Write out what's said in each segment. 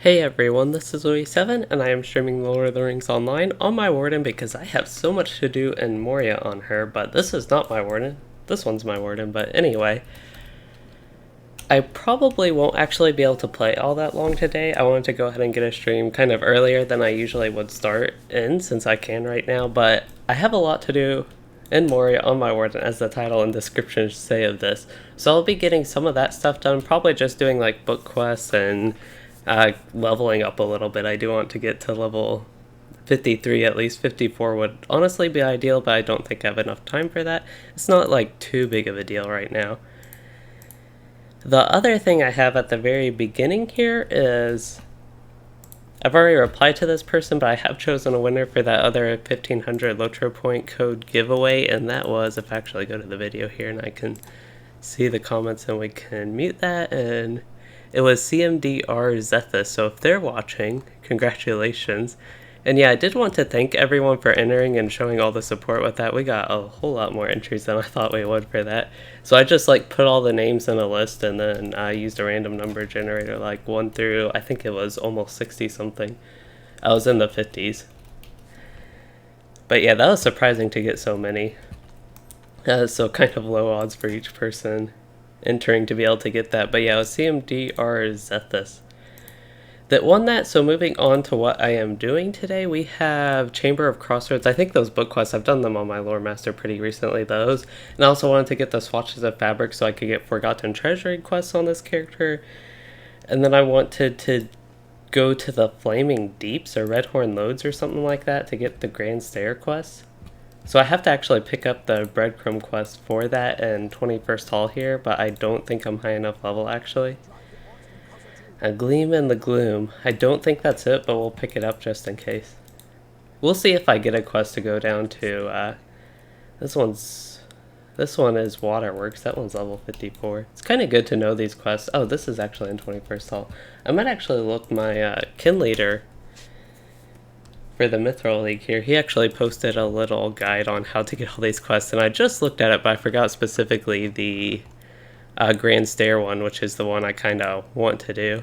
Hey everyone, this is Louis7 and I am streaming The Lord of the Rings Online on my Warden because I have so much to do in Moria on her, but this is not my Warden. This one's my Warden, but anyway. I probably won't actually be able to play all that long today. I wanted to go ahead and get a stream kind of earlier than I usually would start in, since I can right now, but I have a lot to do in Moria on my Warden, as the title and description say of this. So I'll be getting some of that stuff done, probably just doing like book quests and leveling up a little bit. I do want to get to level 53, at least 54 would honestly be ideal, but I don't think I have enough time for that. It's not like too big of a deal right now. The other thing I have at the very beginning here is I've already replied to this person, but I have chosen a winner for that other 1500 LOTRO point code giveaway, and that was, if I actually go to the video here and I can see the comments and we can mute that, and it was CMDR Zethus, so if they're watching, congratulations. And yeah, I did want to thank everyone for entering and showing all the support with that. We got a whole lot more entries than I thought we would for that. So I just like put all the names in a list, and then I used a random number generator, like 1 through, I think it was almost 60 something. I was in the 50s. But yeah, that was surprising to get so many. So kind of low odds for each person entering to be able to get that. But yeah, it was CMDR Zethus that won that. So moving on to what I am doing today, we have Chamber of Crossroads. I think those book quests, I've done them on my Lore Master pretty recently, those. And I also wanted to get the Swatches of Fabric so I could get Forgotten Treasury quests on this character. And then I wanted to go to the Flaming Deeps or Redhorn Lodes or something like that to get the Grand Stair quest. So I have to actually pick up the breadcrumb quest for that in 21st Hall here, but I don't think I'm high enough level actually. A Gleam in the Gloom. I don't think that's it, but we'll pick it up just in case. We'll see if I get a quest to go down to, this one is Waterworks. That one's level 54. It's kind of good to know these quests. Oh, this is actually in 21st Hall. I might actually look my kin leader for the Mithril League here. He actually posted a little guide on how to get all these quests, and I just looked at it, but I forgot specifically the Grand Stair one, which is the one I kind of want to do.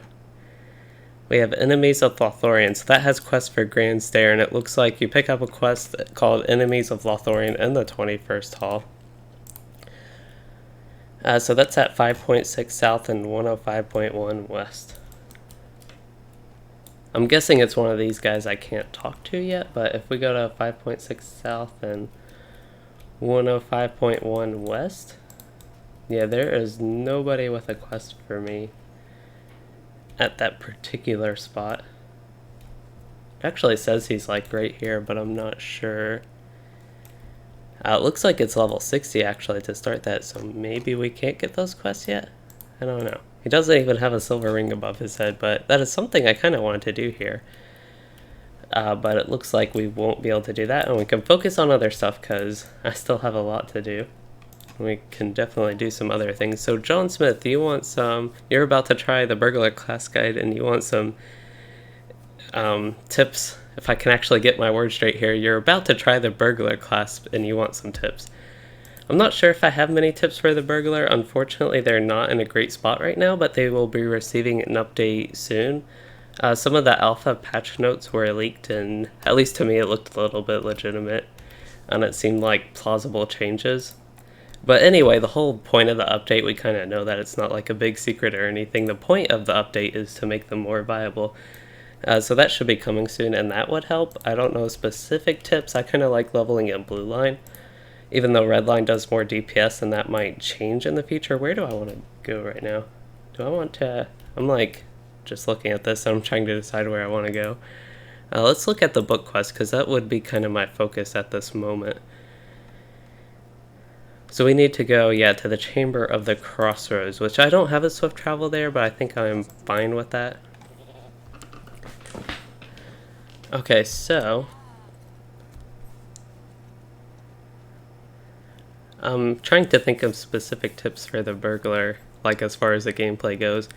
We have Enemies of Lothlorien, so that has quests for Grand Stair, and it looks like you pick up a quest called Enemies of Lothlorien in the 21st Hall. So that's at 5.6 south and 105.1 west. I'm guessing it's one of these guys I can't talk to yet, but if we go to 5.6 south and 105.1 west, yeah, there is nobody with a quest for me at that particular spot. It actually says he's like right here, but I'm not sure. It looks like it's level 60 actually to start that, so maybe we can't get those quests yet? I don't know. He doesn't even have a silver ring above his head, but that is something I kind of wanted to do here. But it looks like we won't be able to do that, and we can focus on other stuff because I still have a lot to do. We can definitely do some other things. So John Smith, you want some, you're about to try the burglar class guide, and you want some tips. If I can actually get my words straight here, you're about to try the burglar class and you want some tips. I'm not sure if I have many tips for the burglar. Unfortunately, they're not in a great spot right now, but they will be receiving an update soon. Some of the alpha patch notes were leaked, and at least to me it looked a little bit legitimate, and it seemed like plausible changes. But anyway, the whole point of the update, we kind of know that it's not like a big secret or anything. The point of the update is to make them more viable. So that should be coming soon, and that would help. I don't know specific tips. I kind of like leveling in blue line, even though red line does more DPS, and that might change in the future. Where do I want to go right now? Do I want to... I'm like just looking at this, and I'm trying to decide where I want to go. Let's look at the book quest, because that would be kind of my focus at this moment. So we need to go, yeah, to the Chamber of the Crossroads, which I don't have a swift travel there, but I think I'm fine with that. Okay, so I'm trying to think of specific tips for the burglar, like as far as the gameplay goes.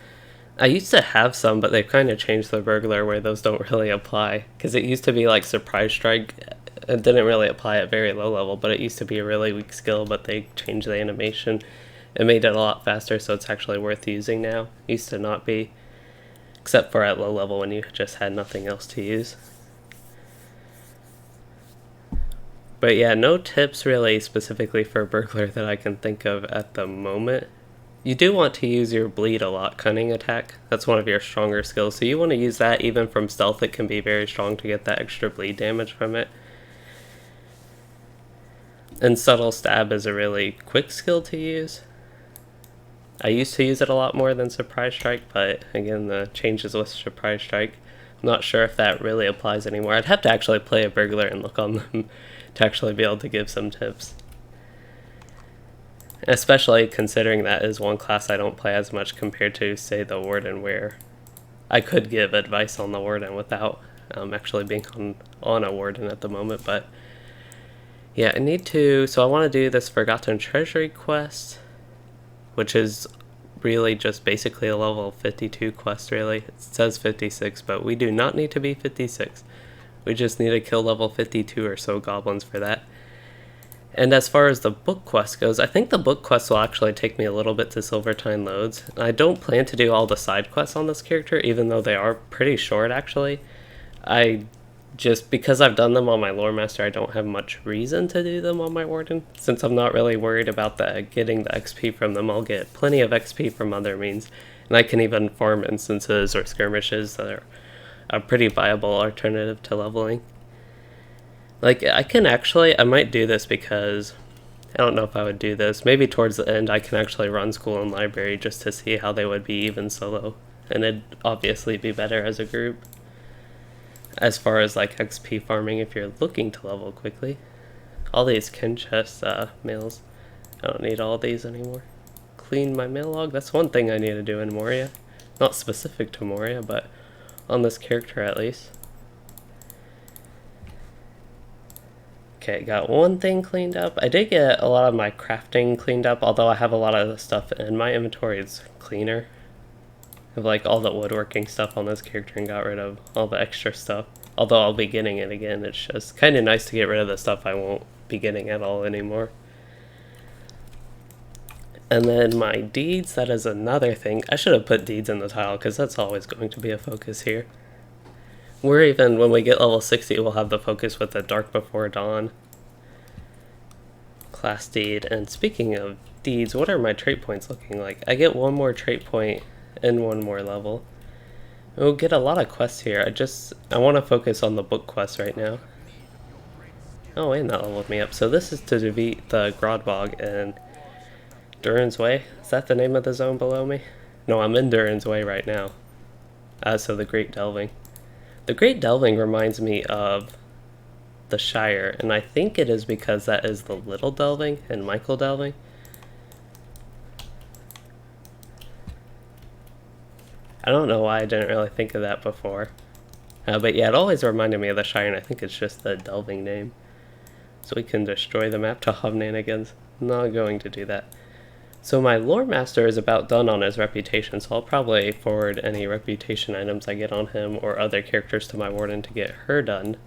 I used to have some, but they've kind of changed the burglar where those don't really apply, because it used to be like Surprise Strike. It didn't really apply at very low level, but it used to be a really weak skill, but they changed the animation. It made it a lot faster, so it's actually worth using now. It used to not be. except for at low level when you just had nothing else to use. But yeah, no tips really specifically for Burglar that I can think of at the moment. You do want to use your bleed a lot cunning attack. That's one of your stronger skills, so you want to use that even from stealth. It can be very strong to get that extra bleed damage from it. And subtle stab is a really quick skill to use. I used to use it a lot more than surprise strike, but again, the changes with surprise strike, I'm not sure if that really applies anymore. I'd have to actually play a Burglar and look on them to actually be able to give some tips. Especially considering that is one class I don't play as much compared to, say, the Warden, where I could give advice on the Warden without actually being on a Warden at the moment. But yeah, I need to, so I want to do this Forgotten Treasury quest, which is really just basically a level 52 quest, really. It says 56, but we do not need to be 56. We just need to kill level 52 or so goblins for that. And as far as the book quest goes, I think the book quest will actually take me a little bit to Silvertine Loads. I don't plan to do all the side quests on this character, even though they are pretty short, actually. Because I've done them on my Lore Master, I don't have much reason to do them on my Warden. Since I'm not really worried about getting the XP from them, I'll get plenty of XP from other means. And I can even farm instances or skirmishes that are a pretty viable alternative to leveling. Like, I might do this because, I don't know if I would do this. Maybe towards the end I can actually run school and library just to see how they would be even solo. And it'd obviously be better as a group. As far as like XP farming if you're looking to level quickly. All these kin chest mails, I don't need all these anymore. Clean my mail log, that's one thing I need to do in Moria. Not specific to Moria, but on this character at least. Okay, got one thing cleaned up. I did get a lot of my crafting cleaned up, although I have a lot of the stuff in my inventory. It's cleaner. I have like all the woodworking stuff on this character and got rid of all the extra stuff. Although I'll be getting it again. It's just kind of nice to get rid of the stuff I won't be getting at all anymore. And then my deeds, that is another thing. I should have put deeds in the title because that's always going to be a focus here. We're even, when we get level 60, we'll have the focus with the Dark Before Dawn class deed. And speaking of deeds, what are my trait points looking like? I get one more trait point and one more level. We'll get a lot of quests here. I want to focus on the book quest right now. Oh, and that leveled me up. So this is to defeat the Grodbog in Durin's Way. Is that the name of the zone below me? No, I'm in Durin's Way right now. So the Great Delving. The Great Delving reminds me of the Shire, and I think it is because that is the Little Delving and Michael Delving. I don't know why I didn't really think of that before. But yeah, it always reminded me of the Shire, and I think it's just the Delving name. So we can destroy the map to Hovnanigans. Not going to do that. So my Lore Master is about done on his reputation, so I'll probably forward any reputation items I get on him or other characters to my Warden to get her done.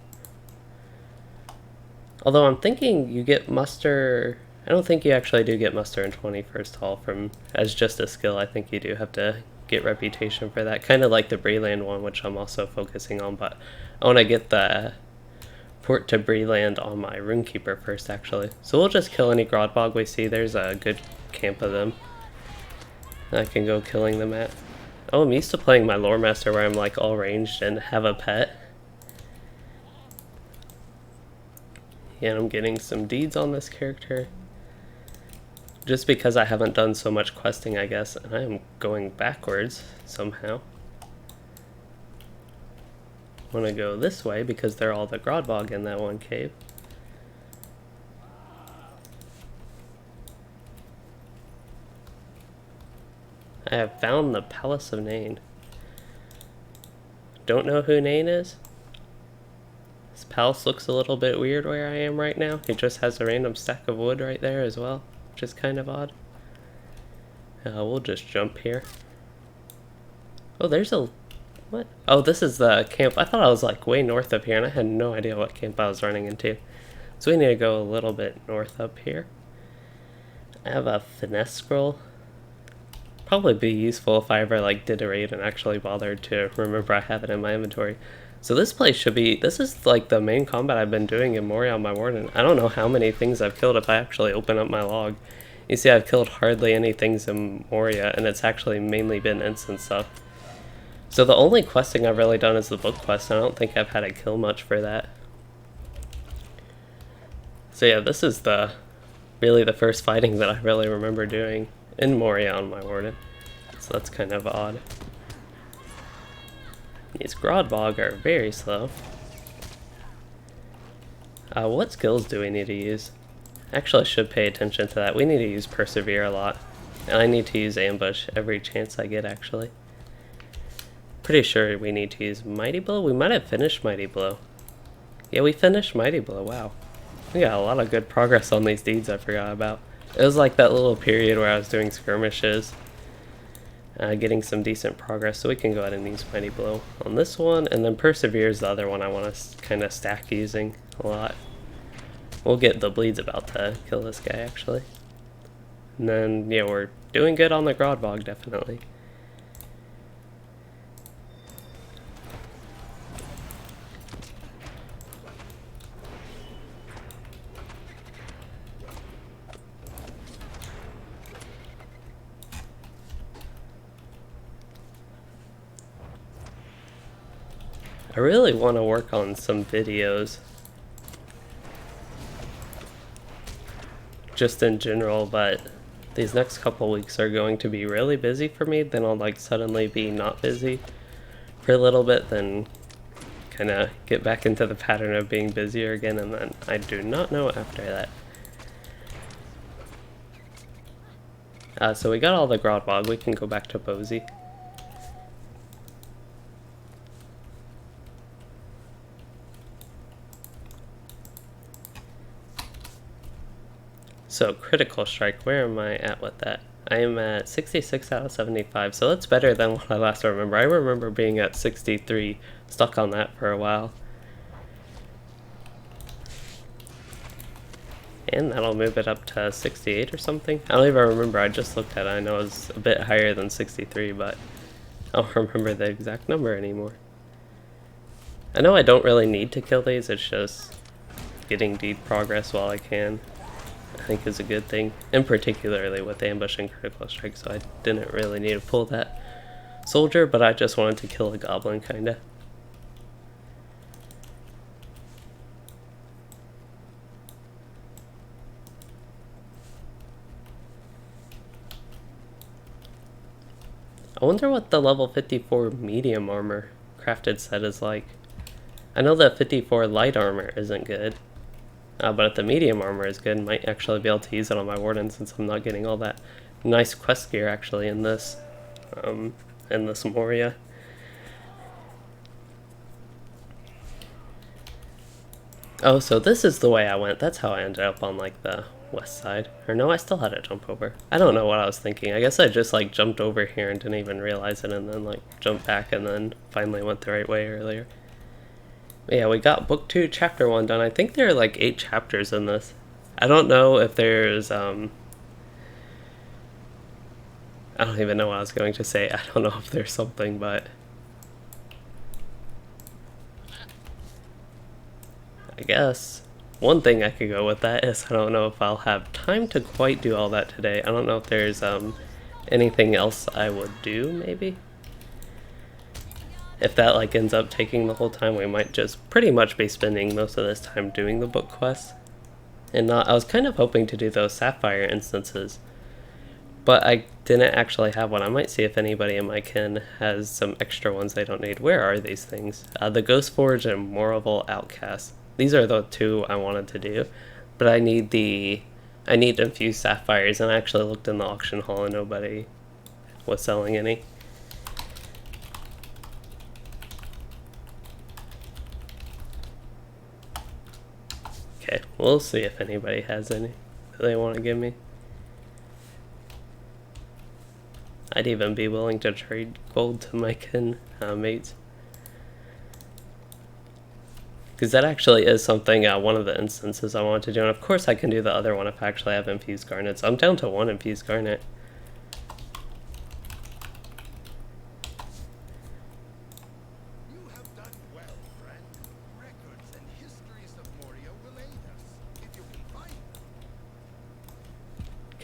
Although I'm thinking you get muster... I don't think you actually do get muster in 21st Hall as just a skill. I think you do have to get reputation for that. Kind of like the Breland one, which I'm also focusing on, but I want to get the port to Breland on my Runekeeper first, actually. So we'll just kill any Grodbog we see. There's a good camp of them I can go killing them at. Oh, I'm used to playing my Lore Master where I'm like all ranged and have a pet. Yeah, and I'm getting some deeds on this character. Just because I haven't done so much questing, I guess, and I am going backwards somehow. I want to go this way because they're all the Grodbog in that one cave. I have found the Palace of Nain. Don't know who Nain is. This palace looks a little bit weird where I am right now. It just has a random stack of wood right there as well, which is kind of odd. We'll just jump here. Oh, there's a... what? Oh, this is the camp. I thought I was like way north of here and I had no idea what camp I was running into. So we need to go a little bit north up here. I have a finesse scroll. Probably be useful if I ever like did a raid and actually bothered to remember I have it in my inventory. So this place should be, this is like the main combat I've been doing in Moria on my Warden. I don't know how many things I've killed if I actually open up my log. You see I've killed hardly any things in Moria, and it's actually mainly been instant stuff. So the only questing I've really done is the book quest, and I don't think I've had to kill much for that. So yeah, this is really the first fighting that I really remember doing in Moria on my Warden. So that's kind of odd. These Grodbog are very slow. What skills do we need to use? Actually, I should pay attention to that. We need to use Persevere a lot. And I need to use Ambush every chance I get, actually. Pretty sure we need to use Mighty Blow. We might have finished Mighty Blow. Yeah, we finished Mighty Blow. Wow. We got a lot of good progress on these deeds I forgot about. It was like that little period where I was doing skirmishes. Getting some decent progress, so we can go ahead and use Mighty Blow on this one, and then Persevere is the other one I want to kind of stack using a lot. We'll get the bleeds about to kill this guy, actually. And then, yeah, we're doing good on the Grodbog, definitely. I really want to work on some videos, just in general, but these next couple weeks are going to be really busy for me. Then I'll like suddenly be not busy for a little bit, then kind of get back into the pattern of being busier again, and then I do not know after that. So we got all the Grodbog. We can go back to Bozy. So critical strike, where am I at with that? I am at 66 out of 75, so that's better than what I last remember. I remember being at 63, stuck on that for a while. And that'll move it up to 68 or something. I don't even remember, I just looked at it. I know it was a bit higher than 63, but I don't remember the exact number anymore. I know I don't really need to kill these, it's just getting deed progress while I can. I think is a good thing, and particularly with ambush and critical strike, so I didn't really need to pull that soldier, but I just wanted to kill a goblin, kinda. I wonder what the level 54 medium armor crafted set is like. I know that 54 light armor isn't good. But if the medium armor is good, might actually be able to use it on my Warden, since I'm not getting all that nice quest gear actually in this Moria. Oh, so this is the way I went. That's how I ended up on like the west side. Or no, I still had to jump over. I don't know what I was thinking. I guess I just like jumped over here and didn't even realize it, and then like jumped back and then finally went the right way earlier. Yeah, we got book 2, chapter 1 done. I think there are like 8 chapters in this. I don't know if there's, I don't even know what I was going to say. I don't know if there's something, but I guess one thing I could go with that is I don't know if I'll have time to quite do all that today. I don't know if there's, anything else I would do, maybe? If that like ends up taking the whole time, we might just pretty much be spending most of this time doing the book quests. And I was kind of hoping to do those sapphire instances, but I didn't actually have one. I might see if anybody in my kin has some extra ones they don't need. Where are these things? The Ghost Forge and Moraval Outcast. These are the 2 I wanted to do, but I need infused sapphires, and I actually looked in the auction hall and nobody was selling any. Okay, we'll see if anybody has any that they want to give me. I'd even be willing to trade gold to my kin mates. Because that actually is something, one of the instances I wanted to do. And of course I can do the other one if I actually have infused garnets. I'm down to 1 infused garnet.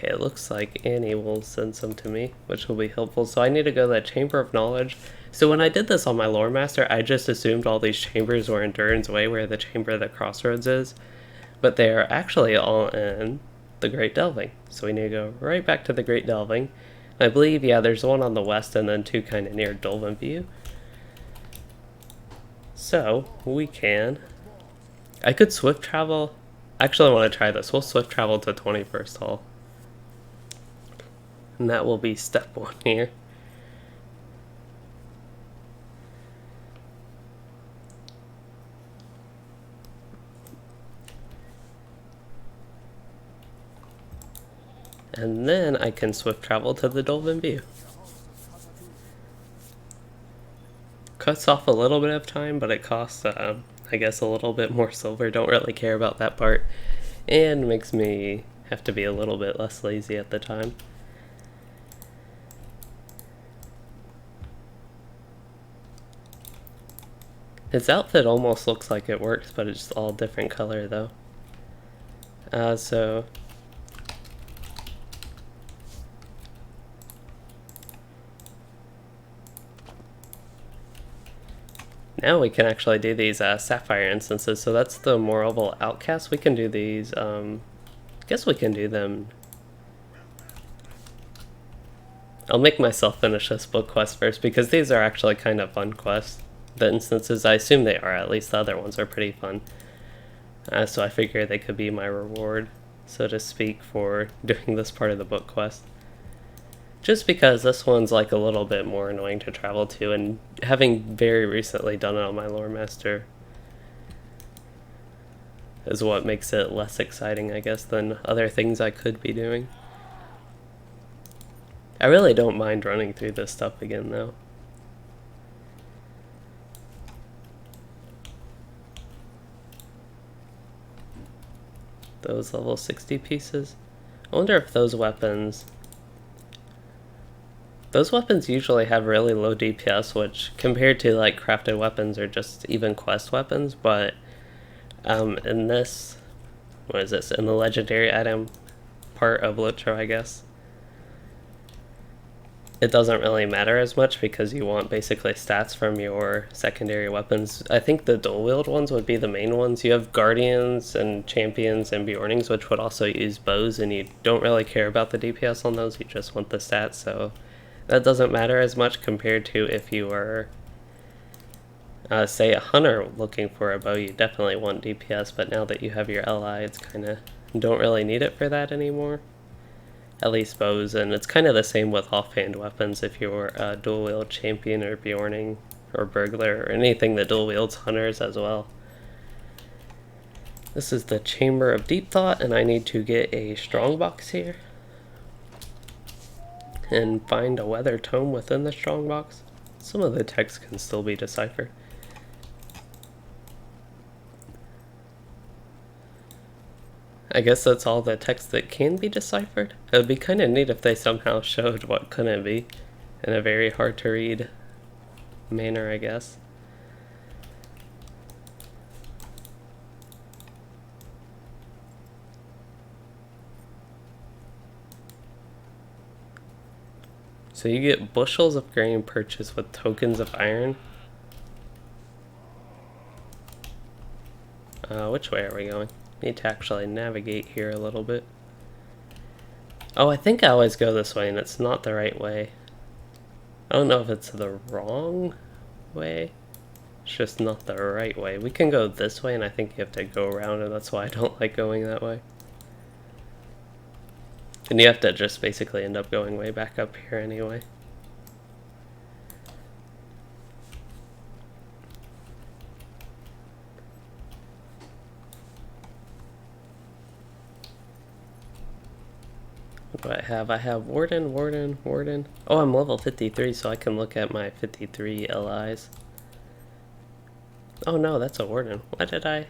Okay, it looks like Annie will send some to me, which will be helpful. So I need to go to the Chamber of Knowledge. So when I did this on my Lore Master, I just assumed all these chambers were in Durin's Way, where the Chamber of the Crossroads is. But they are actually all in the Great Delving. So we need to go right back to the Great Delving. And I believe, yeah, there's one on the west and then two kind of near Dolven View. So we can... I could swift travel. Actually, I want to try this. We'll swift travel to 21st Hall. And that will be step 1 here. And then I can swift travel to the Dolven View. Cuts off a little bit of time, but it costs, I guess, a little bit more silver. Don't really care about that part. And makes me have to be a little bit less lazy at the time. His outfit almost looks like it works, but it's all different color though. So now we can actually do these sapphire instances. So that's the Moral Outcast. We can do these. I guess we can do them. I'll make myself finish this book quest first because these are actually kind of fun quests. The instances, I assume they are, at least the other ones are pretty fun. So I figure they could be my reward, so to speak, for doing this part of the book quest. Just because this one's like a little bit more annoying to travel to, and having very recently done it on my Lore Master is what makes it less exciting, I guess, than other things I could be doing. I really don't mind running through this stuff again, though. Those level 60 pieces. I wonder if those weapons usually have really low DPS, which compared to like crafted weapons or just even quest weapons, but in this, what is this, in the legendary item part of LOTRO, I guess, it doesn't really matter as much because you want basically stats from your secondary weapons. I think the dual wield ones would be the main ones. You have guardians and champions and Bjornings, which would also use bows, and you don't really care about the DPS on those, you just want the stats, so that doesn't matter as much compared to if you were, say, a hunter looking for a bow. You definitely want DPS, but now that you have your LI, it's kind of, you don't really need it for that anymore. At least bows, and it's kind of the same with offhand weapons if you're a dual wield champion or Bjorning or burglar or anything that dual wields hunters as well. This is the Chamber of Deep Thought, and I need to get a strongbox here and find a weather tome within the strongbox. Some of the text can still be deciphered. I guess that's all the text that can be deciphered. It would be kind of neat if they somehow showed what couldn't be in a very hard to read manner, I guess. So you get bushels of grain purchased with tokens of iron. Which way are we going? Need to actually navigate here a little bit. Oh, I think I always go this way and it's not the right way. I don't know if it's the wrong way. It's just not the right way. We can go this way and I think you have to go around, and that's why I don't like going that way. And you have to just basically end up going way back up here anyway. What do I have? I have Warden. Oh, I'm level 53, so I can look at my 53 LIs. Oh no, that's a Warden. Why did I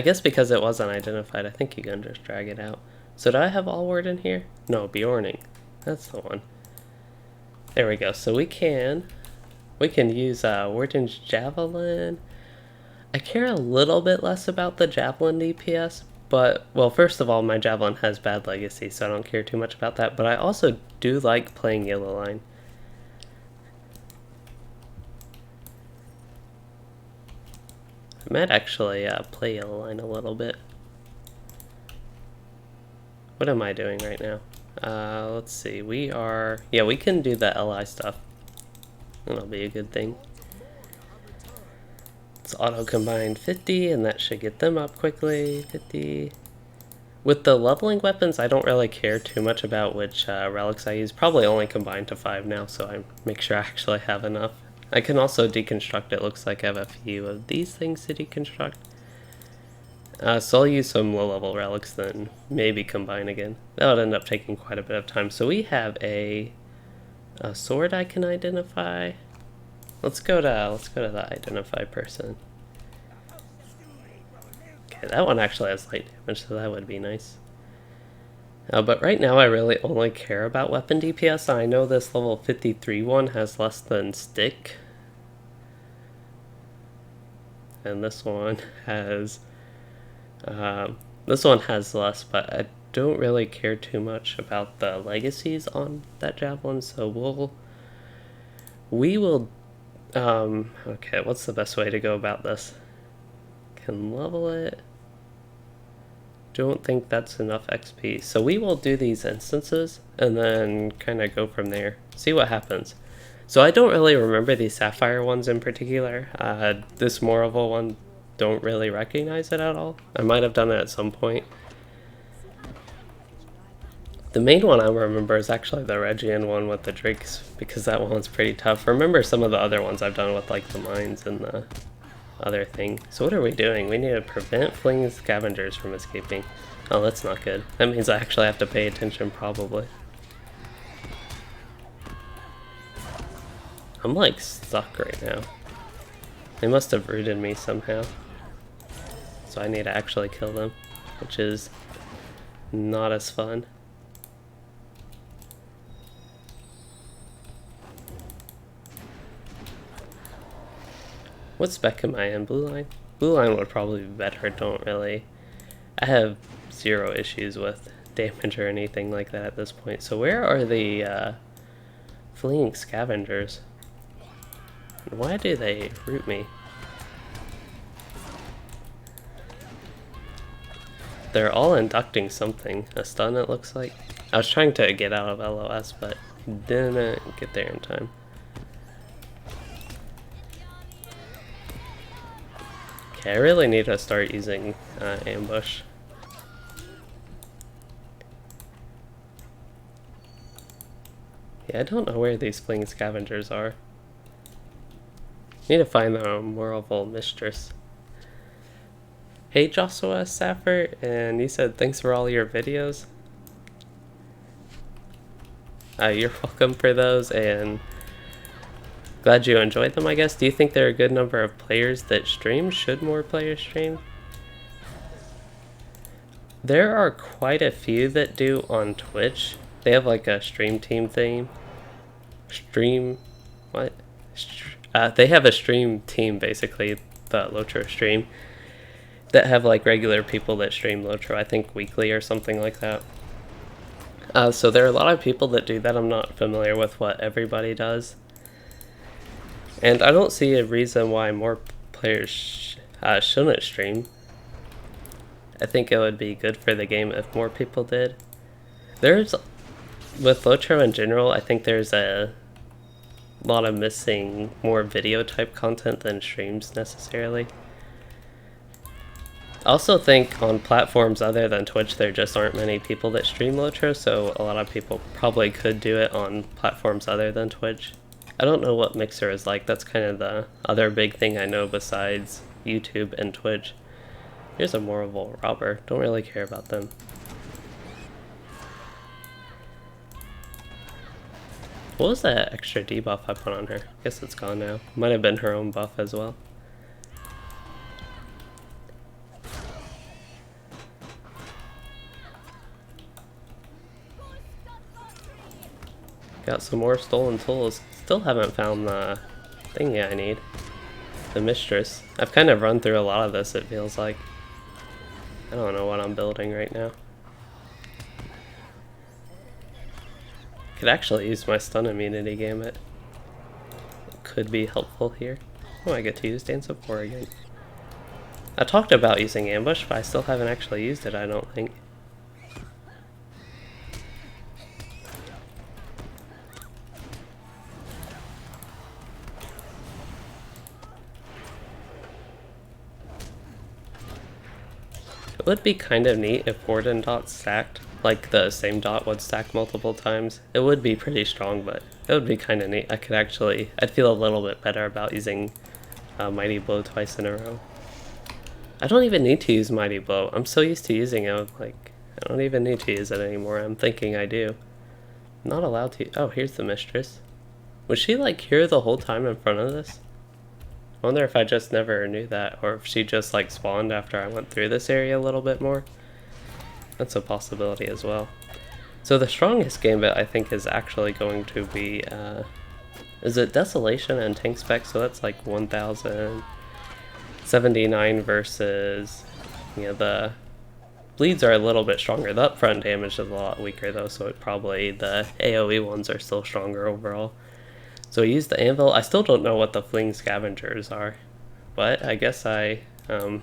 guess because it wasn't identified, I think you can just drag it out. So do I have all Warden here? No, Bjorning. That's the one. There we go. So we can use Warden's Javelin. I care a little bit less about the Javelin DPS, But, well, first of all, my Javelin has bad legacy, so I don't care too much about that. But I also do like playing Yellow Line. I might actually play Yellow Line a little bit. What am I doing right now? Let's see. We are... Yeah, we can do the LI stuff. That'll be a good thing. Let's auto-combine 50, and that should get them up quickly. 50. With the leveling weapons, I don't really care too much about which relics I use. Probably only combined to 5 now, so I make sure I actually have enough. I can also deconstruct. It looks like I have a few of these things to deconstruct. So I'll use some low-level relics, then maybe combine again. That would end up taking quite a bit of time. So we have a sword I can identify. Let's go to the identify person. Okay, that one actually has light damage, so that would be nice. But right now I really only care about weapon DPS. I know this level 53 one has less than stick. And this one has less, but I don't really care too much about the legacies on that Javelin, so we will okay, what's the best way to go about this? Can level it. Don't think that's enough XP. So we will do these instances and then kind of go from there. See what happens. So I don't really remember these Sapphire ones in particular. This Moraville one, don't really recognize it at all. I might have done it at some point. The main one I remember is actually the Regian one with the Drakes, because that one's pretty tough. Remember some of the other ones I've done with like the mines and the other thing. So what are we doing? We need to prevent fleeing scavengers from escaping. Oh, that's not good. That means I actually have to pay attention probably. I'm like stuck right now. They must have rooted me somehow. So I need to actually kill them, which is not as fun. What spec am I in? Blue line? Blue line would probably be better. I have 0 issues with damage or anything like that at this point. So where are the fleeing scavengers? Why do they root me? They're all inducting something. A stun, it looks like. I was trying to get out of LOS, but didn't get there in time. Okay, I really need to start using ambush. Yeah, I don't know where these fleeing scavengers are. Need to find the Moraville mistress. Hey Joshua Saffer, and you said thanks for all your videos. You're welcome for those, and glad you enjoyed them, I guess. Do you think there are a good number of players that stream? Should more players stream? There are quite a few that do on Twitch. They have like a stream team thing. They have a stream team, basically, the LOTRO stream, that have like regular people that stream LOTRO, I think weekly or something like that. So there are a lot of people that do that. I'm not familiar with what everybody does. And I don't see a reason why more players shouldn't stream. I think it would be good for the game if more people did. With LOTRO in general, I think there's a lot of missing more video type content than streams necessarily. I also think on platforms other than Twitch there just aren't many people that stream LOTRO, so a lot of people probably could do it on platforms other than Twitch. I don't know what Mixer is like. That's kind of the other big thing I know besides YouTube and Twitch. Here's a Moraville robber. Don't really care about them. What was that extra debuff I put on her? I guess it's gone now. Might have been her own buff as well. Got some more stolen tools. Still haven't found the thing I need. The mistress. I've kind of run through a lot of this, it feels like. I don't know what I'm building right now. Could actually use my stun immunity gambit. It could be helpful here. Oh, I get to use Dance of War again. I talked about using ambush, but I still haven't actually used it, I don't think. It would be kind of neat if Warden dots stacked, like the same dot would stack multiple times. It would be pretty strong, but it would be kind of neat. I'd feel a little bit better about using Mighty Blow twice in a row. I don't even need to use Mighty Blow. I'm so used to using it, like, I don't even need to use it anymore. I'm thinking I do. I'm not allowed to. Oh, here's the Mistress. Was she like here the whole time in front of this? I wonder if I just never knew that, or if she just like spawned after I went through this area a little bit more. That's a possibility as well. So the strongest gambit I think is actually going to be, is it Desolation and Tank Spec? So that's like 1079 versus, you know, the bleeds are a little bit stronger. The upfront damage is a lot weaker though, so it probably, the AoE ones are still stronger overall. So I used the anvil. I still don't know what the fleeing scavengers are, but I guess I didn't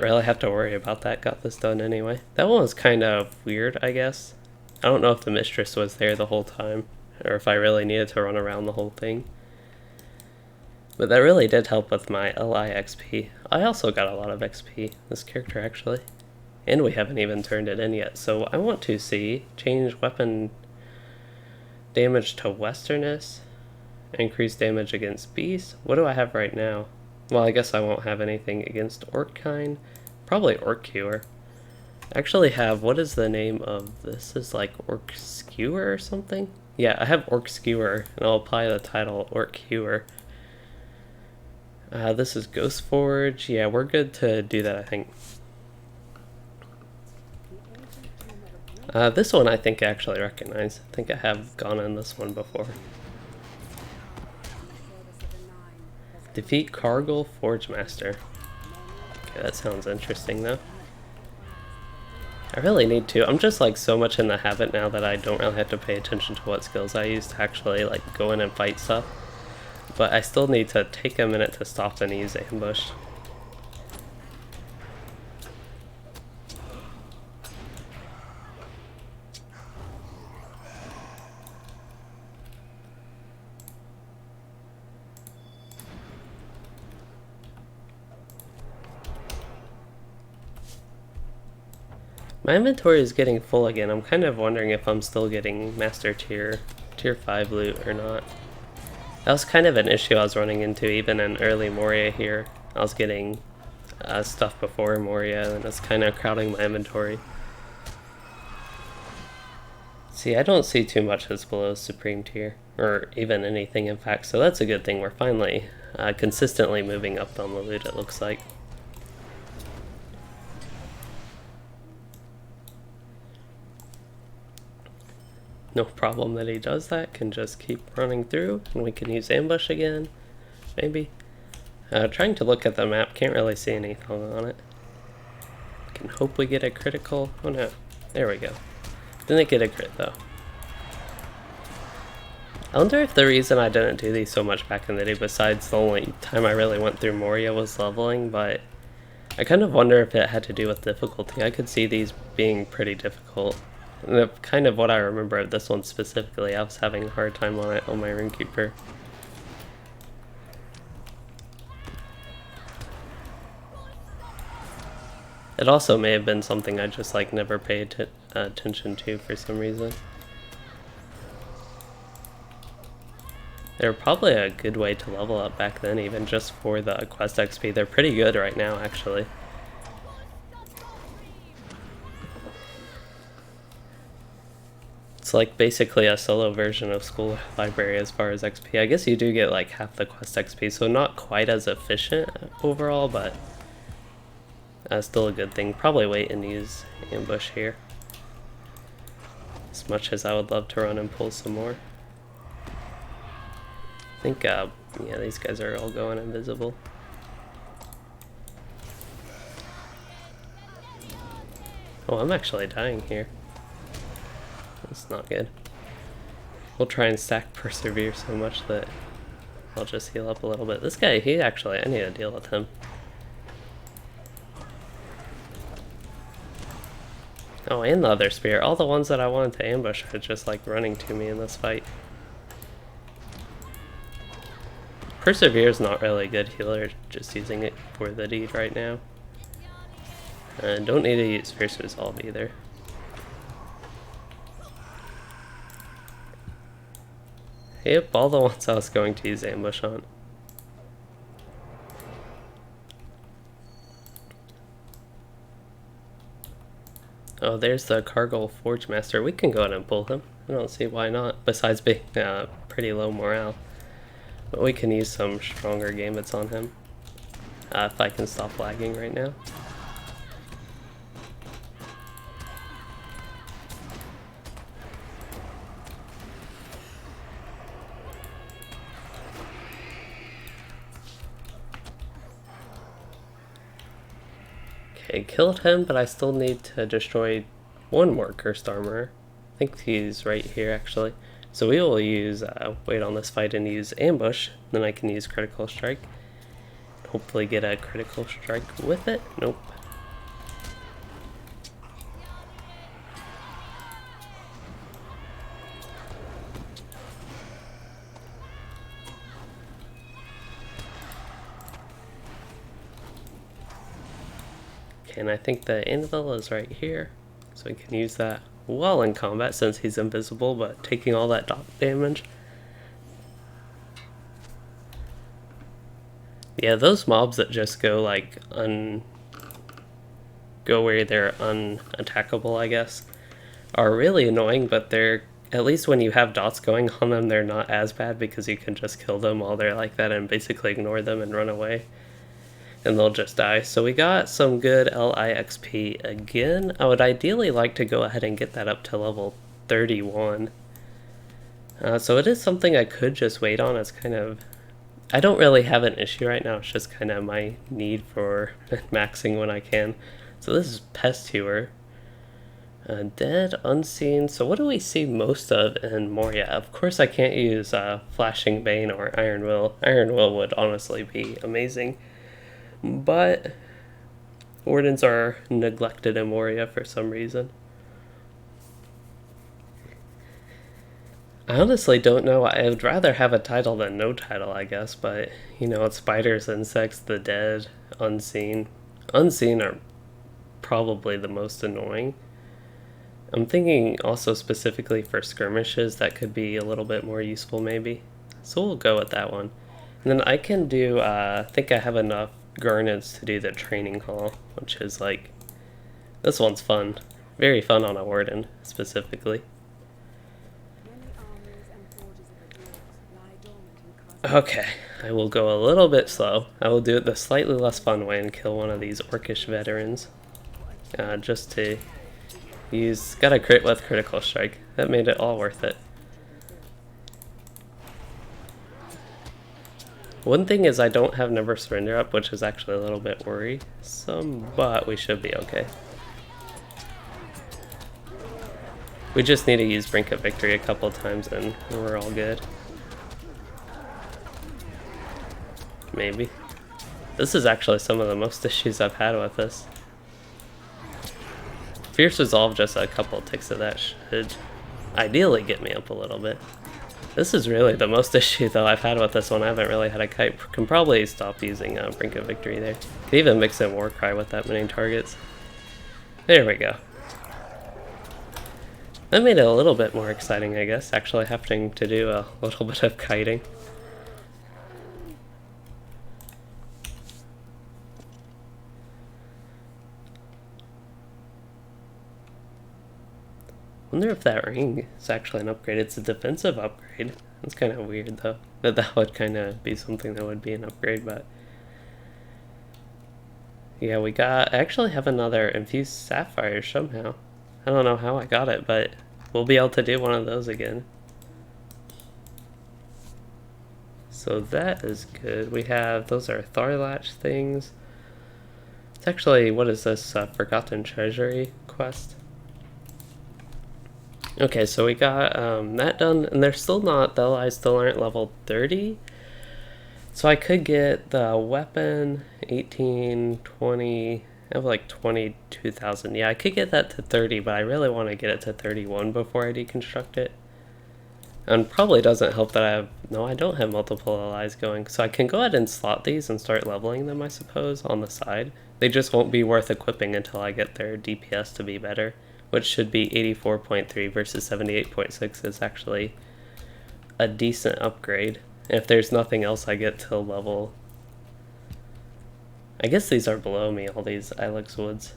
really have to worry about that. Got this done anyway. That one was kind of weird, I guess. I don't know if the Mistress was there the whole time, or if I really needed to run around the whole thing. But that really did help with my LI XP. I also got a lot of XP, this character actually. And we haven't even turned it in yet, so I want to see change weapon damage to Westerness, increase damage against beasts. What do I have right now? Well, I guess I won't have anything against Orc kind. Probably Orc Cure. I actually have, what is the name of this? Is like Orc Skewer or something? Yeah, I have Orc Skewer, and I'll apply the title Orc Cure. This is Ghost Forge. Yeah, we're good to do that, I think. This one I think I actually recognize. I think I have gone in this one before. Defeat Cargill Forge Master. Okay, that sounds interesting though. I really need to. I'm just like so much in the habit now that I don't really have to pay attention to what skills I use to actually like go in and fight stuff. But I still need to take a minute to stop and use ambush. My inventory is getting full again. I'm kind of wondering if I'm still getting Master Tier 5 loot or not. That was kind of an issue I was running into even in early Moria here. I was getting stuff before Moria and it's kind of crowding my inventory. See, I don't see too much that's below Supreme Tier, or even anything in fact, so that's a good thing. We're finally consistently moving up on the loot, it looks like. No problem that he does that, can just keep running through, and we can use ambush again, maybe. Trying to look at the map, can't really see anything on it. Can hope we get a critical. Oh no, there we go. Didn't get a crit though. I wonder if the reason I didn't do these so much back in the day, besides the only time I really went through Moria was leveling, but I kind of wonder if it had to do with difficulty. I could see these being pretty difficult. And kind of what I remember of this one specifically, I was having a hard time on it on my Runekeeper. It also may have been something I just like never paid attention to for some reason. They were probably a good way to level up back then, even just for the quest XP. They're pretty good right now, actually. It's like basically a solo version of School Library as far as XP. I guess you do get like half the quest XP, so not quite as efficient overall, but still a good thing. Probably wait and use ambush here. As much as I would love to run and pull some more. I think, yeah, these guys are all going invisible. Oh, I'm actually dying here. That's not good. We'll try and stack Persevere so much that I'll just heal up a little bit. This guy, I need to deal with him. Oh, and the other spear. All the ones that I wanted to ambush are just like running to me in this fight. Persevere's not really a good healer, just using it for the deed right now. And don't need to use Fierce Resolve either. Yep, all the ones I was going to use ambush on. Oh, there's the Cargill Forge Master. We can go ahead and pull him. I don't see why not, besides being pretty low morale. But we can use some stronger gambits on him. If I can stop lagging right now. Okay, killed him, but I still need to destroy one more Cursed Armorer. I think he's right here, actually. So we will use, wait on this fight and use Ambush, then I can use Critical Strike. Hopefully get a Critical Strike with it. Nope. Okay, and I think the Anvil is right here, so we can use that while in combat since he's invisible, but taking all that dot damage. Yeah, those mobs that just go like go where they're unattackable, I guess, are really annoying, but they're, at least when you have dots going on them, they're not as bad because you can just kill them while they're like that and basically ignore them and run away. And they'll just die. So we got some good LIXP again. I would ideally like to go ahead and get that up to level 31. So it is something I could just wait on. It's kind of, I don't really have an issue right now. It's just kind of my need for maxing when I can. So this is Pest Hewer. Dead, Unseen. So what do we see most of in Moria? Of course I can't use Flashing Bane or Iron Will. Iron Will would honestly be amazing. But Wardens are neglected in Moria for some reason. I honestly don't know. I would rather have a title than no title, I guess, but you know, it's spiders, insects, the dead, unseen. Unseen are probably the most annoying. I'm thinking also specifically for skirmishes that could be a little bit more useful maybe. So we'll go with that one. And then I can do, I think I have enough garnets to do the training hall, which is like, this one's fun. Very fun on a Warden, specifically. Okay, I will go a little bit slow. I will do it the slightly less fun way and kill one of these Orcish veterans. Just to use, got a crit with Critical Strike. That made it all worth it. One thing is I don't have Never Surrender up, which is actually a little bit worrisome, but we should be okay. We just need to use Brink of Victory a couple times and we're all good. Maybe. This is actually some of the most issues I've had with this. Fierce Resolve, just a couple ticks of that should ideally get me up a little bit. This is really the most issue though I've had with this one. I haven't really had a kite. Can probably stop using Brink of Victory there. Could even mix in Warcry with that many targets. There we go. That made it a little bit more exciting, I guess, actually having to do a little bit of kiting. I wonder if that ring is actually an upgrade. It's a defensive upgrade. It's kind of weird though, that would kind of be something that would be an upgrade, but yeah, we got, I actually have another Infused Sapphire somehow. I don't know how I got it, but we'll be able to do one of those again. So that is good. We have, those are Tharlatch things. It's actually, what is this, Forgotten Treasury quest? Okay, so we got that done, and they're still not, the allies still aren't level 30. So I could get the weapon, 18, 20, I have like 22,000. Yeah, I could get that to 30, but I really want to get it to 31 before I deconstruct it. And probably doesn't help that I have, no, I don't have multiple allies going. So I can go ahead and slot these and start leveling them, I suppose, on the side. They just won't be worth equipping until I get their DPS to be better, which should be 84.3 versus 78.6 is actually a decent upgrade. If there's nothing else I get to level, I guess these are below me, all these Ilex Woods.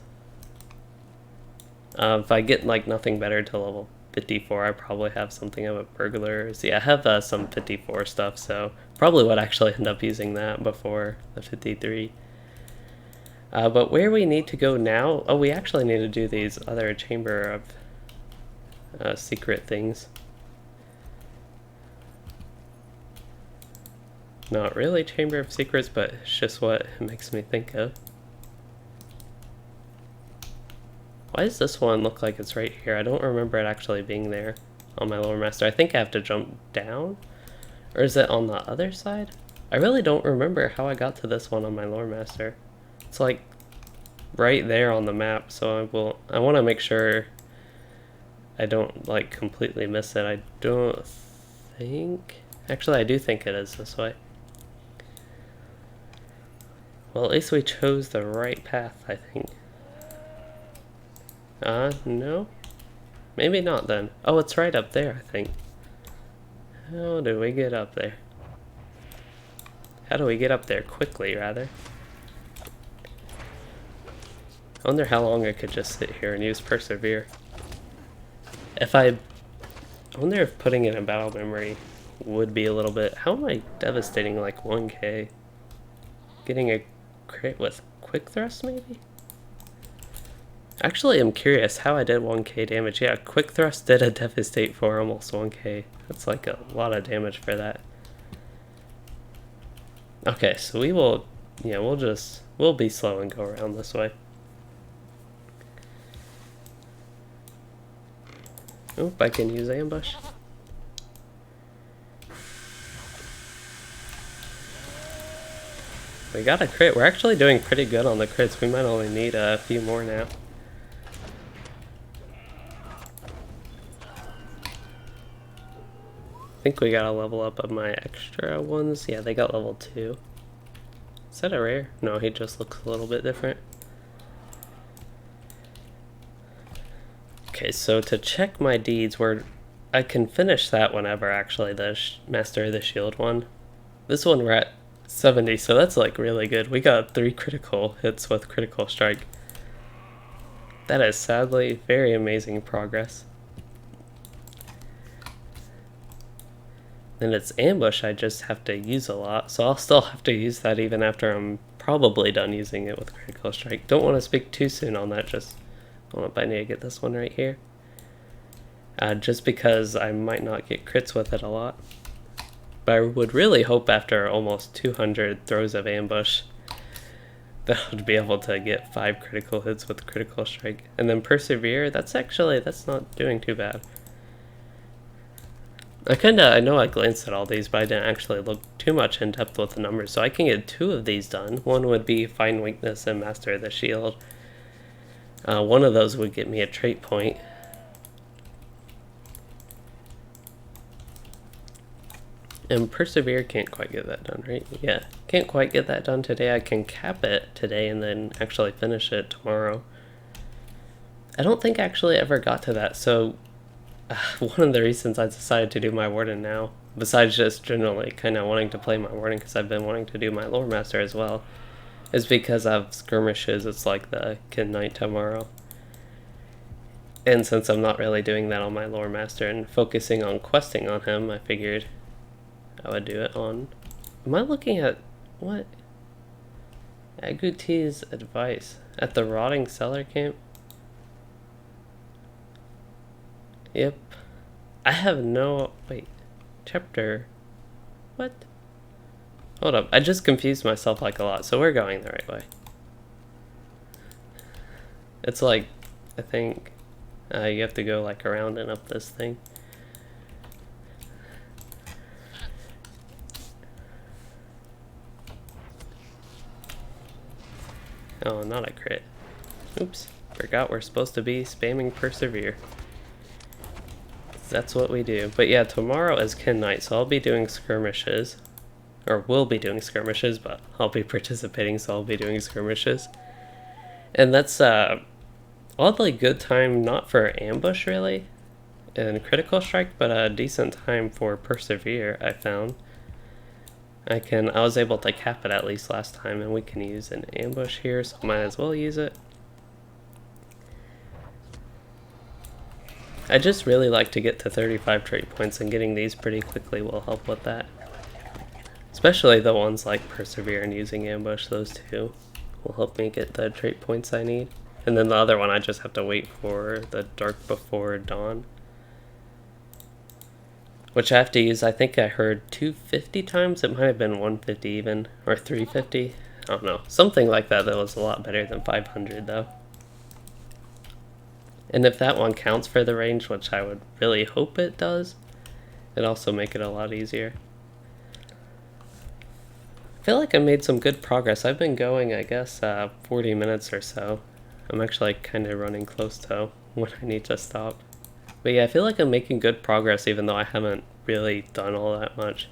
If I get like nothing better to level 54, I probably have something of a burglar. See, I have some 54 stuff, so probably would actually end up using that before the 53. But where we need to go now, oh, we actually need to do these other chamber of secret things. Not really Chamber of Secrets, but it's just what it makes me think of. Why does this one look like it's right here? I don't remember it actually being there on my Lore Master. I think I have to jump down? Or is it on the other side? I really don't remember how I got to this one on my Lore Master. It's like right there on the map, so I want to make sure I don't like completely miss it. I don't think... Actually, I do think it is this way. Well, at least we chose the right path, I think. No? Maybe not then. Oh, it's right up there, I think. How do we get up there? How do we get up there quickly, rather? I wonder how long I could just sit here and use Persevere. I wonder if putting it in battle memory would be a little bit... How am I devastating like 1k? Getting a crit with quick thrust, maybe? Actually, I'm curious how I did 1k damage. Yeah, quick thrust did a devastate for almost 1k. That's like a lot of damage for that. Okay, so we will... Yeah, we'll be slow and go around this way. Oop, I can use ambush. We got a crit. We're actually doing pretty good on the crits. We might only need a few more now. I think we got a level up of my extra ones. Yeah, they got level 2. Is that a rare? No, he just looks a little bit different. Okay, so to check my deeds, I can finish that whenever, actually, the Master of the Shield one. This one we're at 70, so that's like really good. We got 3 critical hits with critical strike. That is sadly very amazing progress. And it's ambush, I just have to use a lot, so I'll still have to use that even after I'm probably done using it with critical strike. Don't want to speak too soon on that, just hold up, I need to get this one right here. Just because I might not get crits with it a lot. But I would really hope after almost 200 throws of ambush that I would be able to get 5 critical hits with critical strike. And then persevere, that's not doing too bad. I know I glanced at all these, but I didn't actually look too much in depth with the numbers, so I can get 2 of these done. One would be Find Weakness and Master of the Shield. One of those would get me a trait point. And Persevere can't quite get that done, right? Yeah, can't quite get that done today. I can cap it today and then actually finish it tomorrow. I don't think I actually ever got to that, so one of the reasons I decided to do my Warden now, besides just generally kind of wanting to play my Warden because I've been wanting to do my Lore Master as well, is because I have skirmishes. It's like the Kin Knight tomorrow. And since I'm not really doing that on my Lore Master and focusing on questing on him, I figured I would do it on... Am I looking at... what? Aguti's advice. At the Rotting Cellar Camp? Yep. I have no... Wait. Chapter... What? Hold up. I just confused myself like a lot, so we're going the right way. It's like, I think you have to go like around and up this thing. Oh, not a crit. Oops, forgot we're supposed to be spamming persevere. That's what we do. But yeah, tomorrow is Kin Night, so I'll be doing skirmishes. Or will be doing skirmishes, but I'll be participating, so I'll be doing skirmishes. And that's oddly good time, not for ambush really, and critical strike, but a decent time for persevere, I found. I was able to cap it at least last time, and we can use an ambush here, so might as well use it. I just really like to get to 35 trait points, and getting these pretty quickly will help with that. Especially the ones like persevere and using ambush, those two will help me get the trait points I need. And then the other one I just have to wait for the dark before dawn. Which I have to use, I think I heard 250 times, it might have been 150 even, or 350, I don't know. Something like that was a lot better than 500 though. And if that one counts for the range, which I would really hope it does, it'd also make it a lot easier. I feel like I made some good progress. I've been going, I guess, 40 minutes or so. I'm actually kind of running close to when I need to stop. But yeah, I feel like I'm making good progress even though I haven't really done all that much.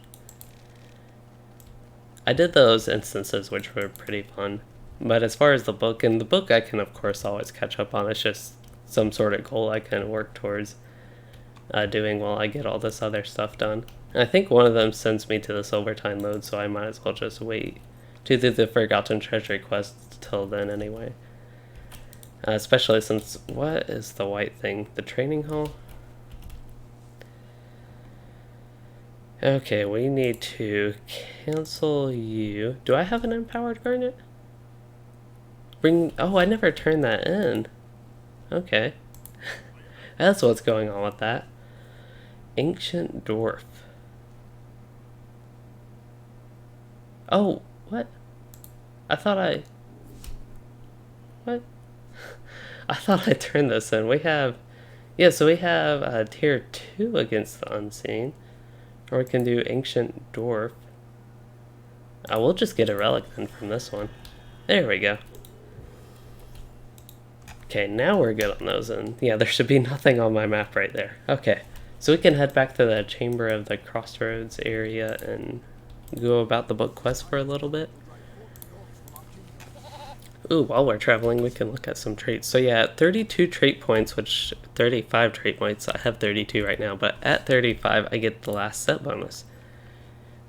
I did those instances which were pretty fun. But as far as the book, in the book I can of course always catch up on. It's just some sort of goal I can work towards doing while I get all this other stuff done. I think one of them sends me to the Silvertine Lode, so I might as well just wait to do the Forgotten Treasury quest till then anyway. Especially since, what is the white thing? The training hall? Okay, we need to cancel you. Do I have an empowered garnet? Oh, I never turned that in. Okay. That's what's going on with that. Ancient Dwarf. Oh, what? I thought I... What? I thought I turned this in. We have... Yeah, so we have tier 2 against the Unseen. Or we can do Ancient Dwarf. We'll just get a relic then from this one. There we go. Okay, now we're good on those, and yeah, there should be nothing on my map right there. Okay, so we can head back to the Chamber of the Crossroads area and go about the book quest for a little bit. Ooh, while we're traveling, we can look at some traits. So yeah, at 32 trait points, which 35 trait points, I have 32 right now, but at 35, I get the last set bonus.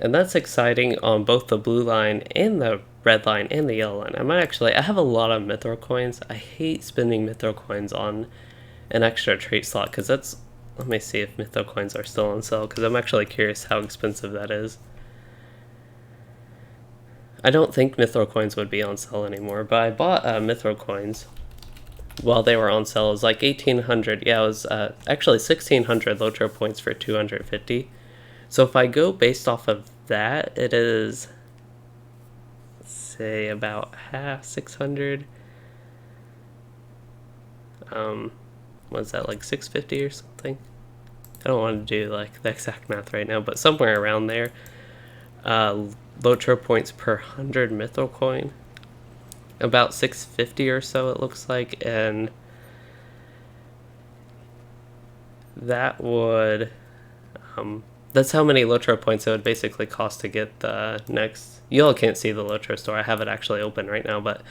And that's exciting on both the blue line and the red line and the yellow line. I have a lot of mithril coins. I hate spending mithril coins on an extra trait slot, because that's, let me see if mithril coins are still on sale, because I'm actually curious how expensive that is. I don't think mithril coins would be on sale anymore, but I bought mithril coins while they were on sale. It was like 1,800. Yeah, it was actually 1,600 LOTRO points for 250. So if I go based off of that, it is, let's say, about half 600. Was that like 650 or something? I don't want to do like the exact math right now, but somewhere around there. LOTRO points per 100 mithril coin. About 650 or so it looks like, and that would that's how many LOTRO points it would basically cost to get the next. You all can't see the LOTRO store. I have it actually open right now, but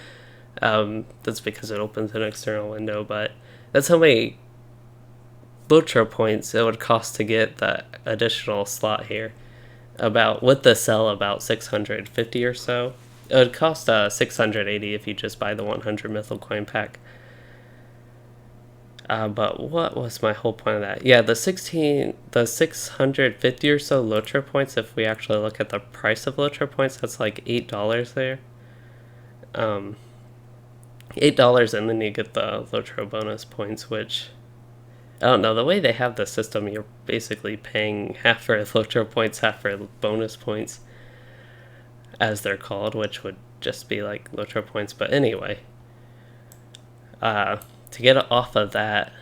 that's because it opens an external window. But that's how many LOTRO points it would cost to get the additional slot here. About, with the sell, about 650 or so. It would cost 680 if you just buy the 100 mithril coin pack. But what was my whole point of that? Yeah, the 650 or so LOTRO points, if we actually look at the price of LOTRO points, that's like $8 there. $8, and then you get the LOTRO bonus points, which, I don't know, the way they have the system, you're basically paying half for LOTRO points, half for bonus points, as they're called, which would just be like LOTRO points, but anyway. To get off of that,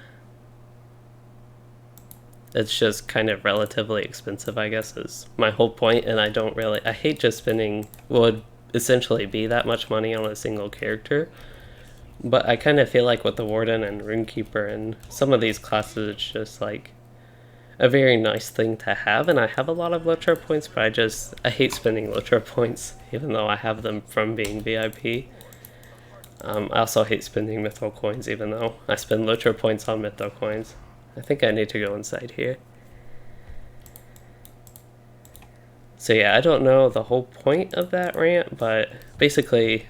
it's just kind of relatively expensive, I guess, is my whole point, and I hate just spending what would essentially be that much money on a single character, but I kind of feel like with the Warden and Runekeeper and some of these classes, it's just like a very nice thing to have, and I have a lot of LOTRO points, but I hate spending LOTRO points, even though I have them from being VIP. I also hate spending Mythril coins, even though I spend LOTRO points on Mythril coins. I think I need to go inside here. So yeah, I don't know the whole point of that rant, but basically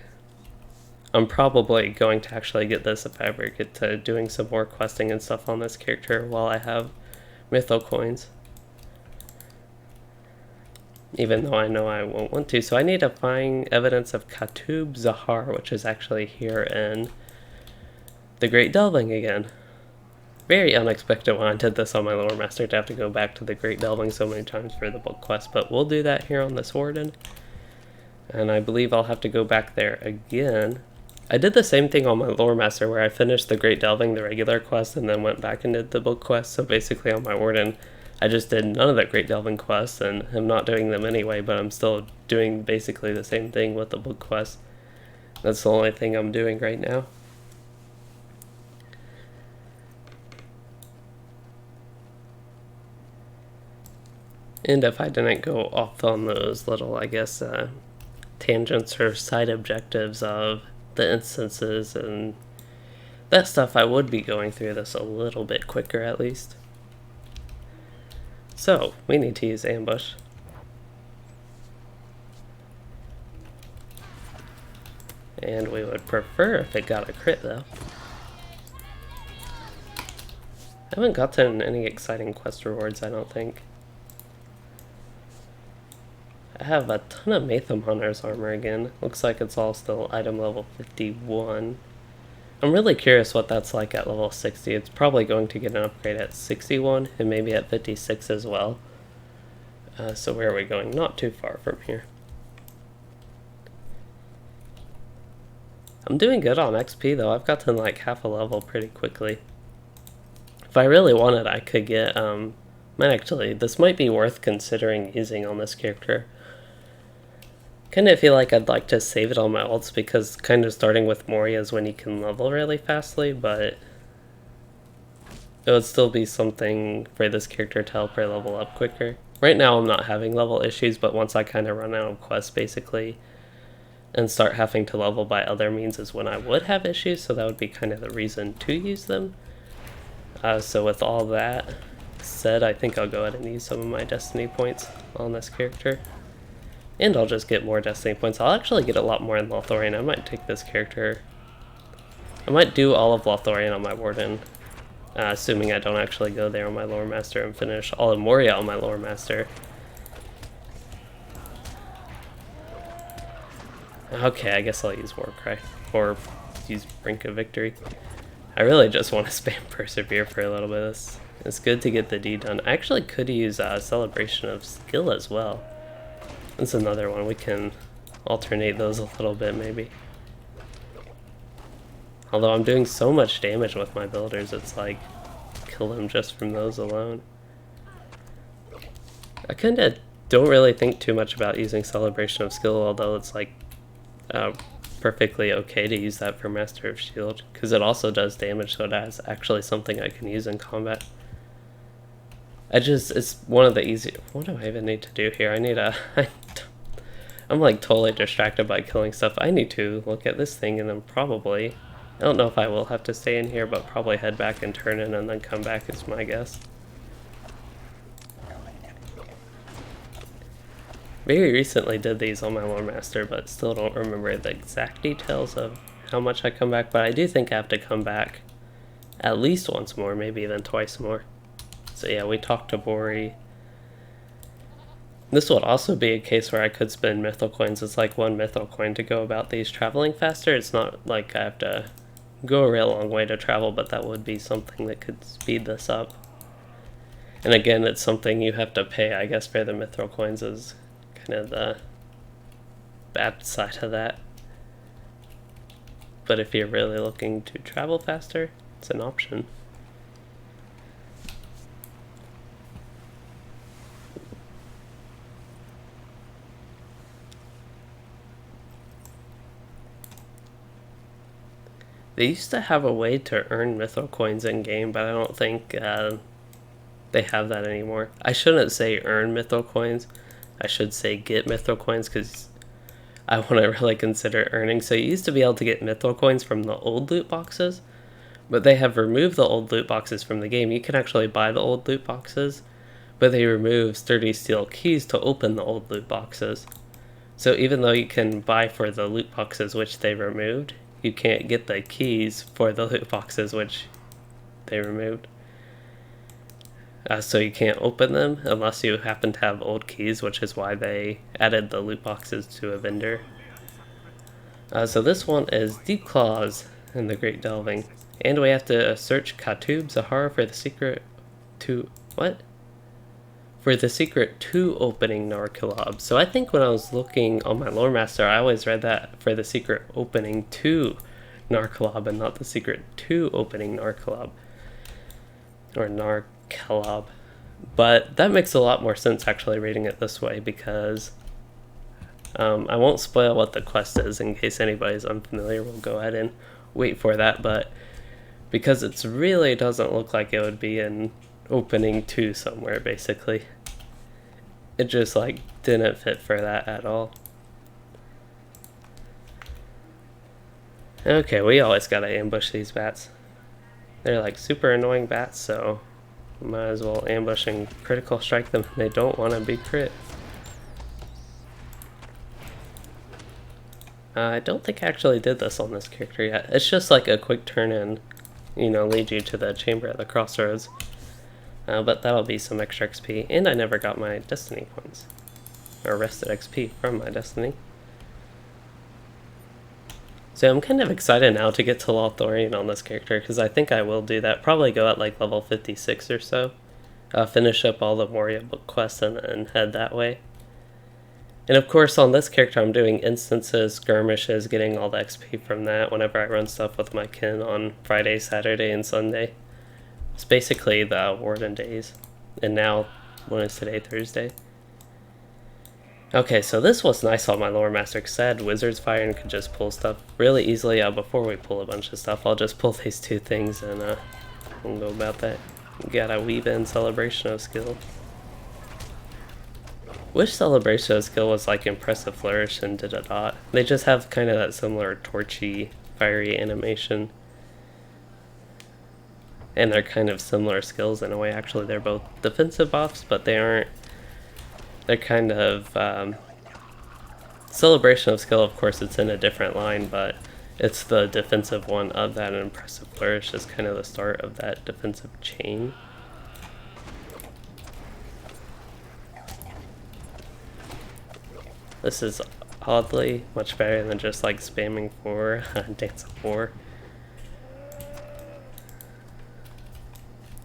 I'm probably going to actually get this if I ever get to doing some more questing and stuff on this character while I have Mythril coins. Even though I know I won't want to. So I need to find evidence of Katub Zahar, which is actually here in the Great Delving again. Very unexpected when I did this on my Lore Master to have to go back to the Great Delving so many times for the book quest, but we'll do that here on this Warden. And I believe I'll have to go back there again. I did the same thing on my Lore Master where I finished the Great Delving, the regular quest, and then went back and did the book quest. So basically on my Warden, I just did none of the Great Delving quests, and I'm not doing them anyway, but I'm still doing basically the same thing with the book quest. That's the only thing I'm doing right now. And if I didn't go off on those little, I guess, tangents or side objectives of the instances and that stuff, I would be going through this a little bit quicker at least. So, we need to use ambush. And we would prefer if it got a crit though. I haven't gotten any exciting quest rewards, I don't think. I have a ton of Matham Hunter's armor again. Looks like it's all still item level 51. I'm really curious what that's like at level 60. It's probably going to get an upgrade at 61 and maybe at 56 as well. So where are we going? Not too far from here. I'm doing good on XP though. I've gotten like half a level pretty quickly. If I really wanted, I could get, this might be worth considering using on this character. Kind of feel like I'd like to save it on my ults because kind of starting with Moria is when you can level really fastly, but it would still be something for this character to help her level up quicker. Right now I'm not having level issues, but once I kind of run out of quests basically and start having to level by other means is when I would have issues, so that would be kind of the reason to use them. So with all that said, I think I'll go ahead and use some of my destiny points on this character. And I'll just get more destiny points. I'll actually get a lot more in Lothlorien. I might take this character. I might do all of Lothlorien on my Warden, assuming I don't actually go there on my Lore Master and finish all of Moria on my Lore Master. Okay, I guess I'll use Warcry, or use Brink of Victory. I really just want to spam Persevere for a little bit. It's good to get the D done. I actually could use Celebration of Skill as well. That's another one. We can alternate those a little bit, maybe. Although I'm doing so much damage with my builders, it's like, kill them just from those alone. I kind of don't really think too much about using Celebration of Skill, although it's like perfectly okay to use that for Master of Shield, because it also does damage, so it is actually something I can use in combat. It's one of the easy. What do I even need to do here? I'm like totally distracted by killing stuff. I need to look at this thing and then probably, I don't know if I will have to stay in here, but probably head back and turn in and then come back is my guess. Very recently did these on my Lore Master, but still don't remember the exact details of how much I come back, but I do think I have to come back at least once more, maybe even twice more. So yeah, we talked to Bori. This would also be a case where I could spend Mythril coins. It's like 1 Mythril coin to go about these traveling faster. It's not like I have to go a real long way to travel, but that would be something that could speed this up. And again, it's something you have to pay, I guess, for the Mythril coins is kind of the bad side of that. but if you're really looking to travel faster, it's an option. They used to have a way to earn mythril coins in game, but I don't think they have that anymore. I shouldn't say earn mythril coins. I should say get mythril coins, because I want to really consider earning. So you used to be able to get mythril coins from the old loot boxes, but they have removed the old loot boxes from the game. You can actually buy the old loot boxes, but they remove sturdy steel keys to open the old loot boxes. So even though you can buy for the loot boxes which they removed, you can't get the keys for the loot boxes which they removed. So you can't open them unless you happen to have old keys, which is why they added the loot boxes to a vendor. So this one is Deep Claws in the Great Delving. And we have to search Khatub Zahara for the secret to... what? For the secret to opening Narcolob. So I think when I was looking on my lore master, I always read that for the secret opening to Narcolob and not the secret to opening Narcolob. Or Narcolob. But that makes a lot more sense actually reading it this way, because I won't spoil what the quest is in case anybody's unfamiliar. We'll go ahead and wait for that, but because it really doesn't look like it would be in opening 2 somewhere, basically. It just like didn't fit for that at all. Okay, we always gotta ambush these bats. They're like super annoying bats, so might as well ambush and critical strike them. They don't want to be crit. I don't think I actually did this on this character yet. It's just like a quick turn and, you know, lead you to the chamber at the Crossroads. But that'll be some extra XP, and I never got my Destiny points. Or rested XP from my Destiny. So I'm kind of excited now to get to LOTRO on this character, because I think I will do that. Probably go at like level 56 or so. Finish up all the Moria book quests and then head that way. And of course on this character I'm doing instances, skirmishes, getting all the XP from that whenever I run stuff with my kin on Friday, Saturday, and Sunday. It's basically the Warden days. And now, when is today? Thursday? Okay, so this was nice on my lore master, because I had Wizard's Fire and could just pull stuff really easily. Before we pull a bunch of stuff, I'll just pull these 2 things and we'll go about that. Got a weave in Celebration of Skill. Wish Celebration of Skill was like Impressive Flourish and did a dot. They just have kind of that similar torchy, fiery animation. And they're kind of similar skills in a way. Actually, they're both defensive buffs, but they aren't. They're kind of Celebration of Skill. Of course, it's in a different line, but it's the defensive one of that. And Impressive Flourish is kind of the start of that defensive chain. This is oddly much better than just like spamming for Dance of War.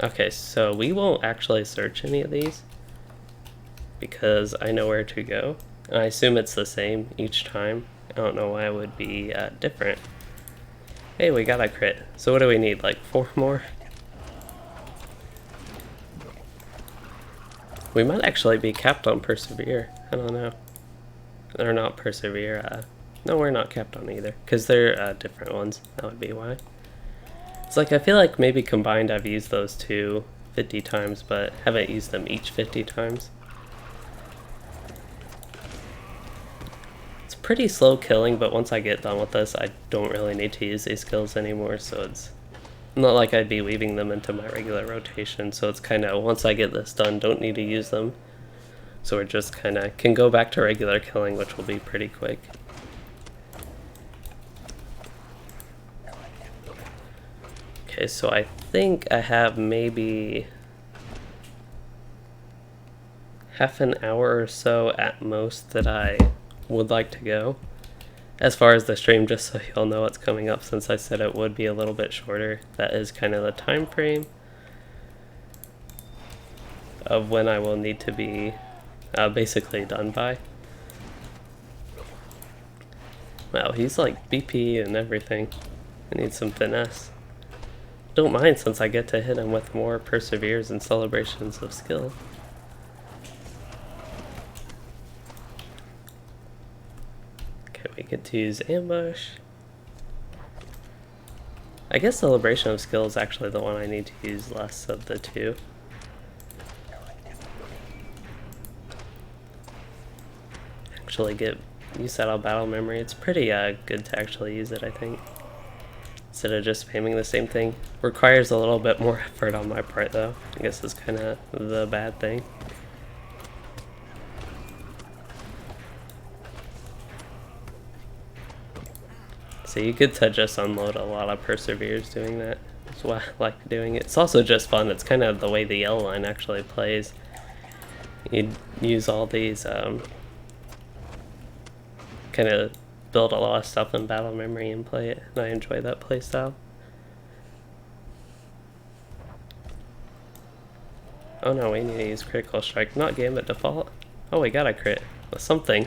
Okay, so we won't actually search any of these because I know where to go. And I assume it's the same each time. I don't know why it would be different. Hey, we got a crit. So what do we need, like 4 more? We might actually be capped on Persevere. I don't know. Or not Persevere. No, we're not capped on either, because they're different ones. That would be why. It's like, I feel like maybe combined I've used those 2 50 times, but haven't used them each 50 times. It's pretty slow killing, but once I get done with this, I don't really need to use these skills anymore, so it's not like I'd be weaving them into my regular rotation, so it's kind of, once I get this done, don't need to use them. So we're just kind of, can go back to regular killing, which will be pretty quick. Okay, so I think I have maybe half an hour or so at most that I would like to go as far as the stream, just so you'll know what's coming up, since I said it would be a little bit shorter. That is kind of the time frame of when I will need to be basically done by. Wow, he's like BP and everything. I need some finesse. Don't mind since I get to hit him with more perseveres and celebrations of skill. Okay, we get to use ambush. I guess celebration of skill is actually the one I need to use less of the two. Actually use that on battle memory. It's pretty good to actually use it, I think, instead of just spamming the same thing. Requires a little bit more effort on my part though. I guess is kind of the bad thing. So you get to just unload a lot of perseveres doing that. That's why I like doing it. It's also just fun. It's kind of the way the yellow line actually plays. You use all these kind of build a lot of stuff in battle memory and play it, and I enjoy that play style. Oh no, we need to use critical strike, not gambit default. Oh, we got a crit. Something.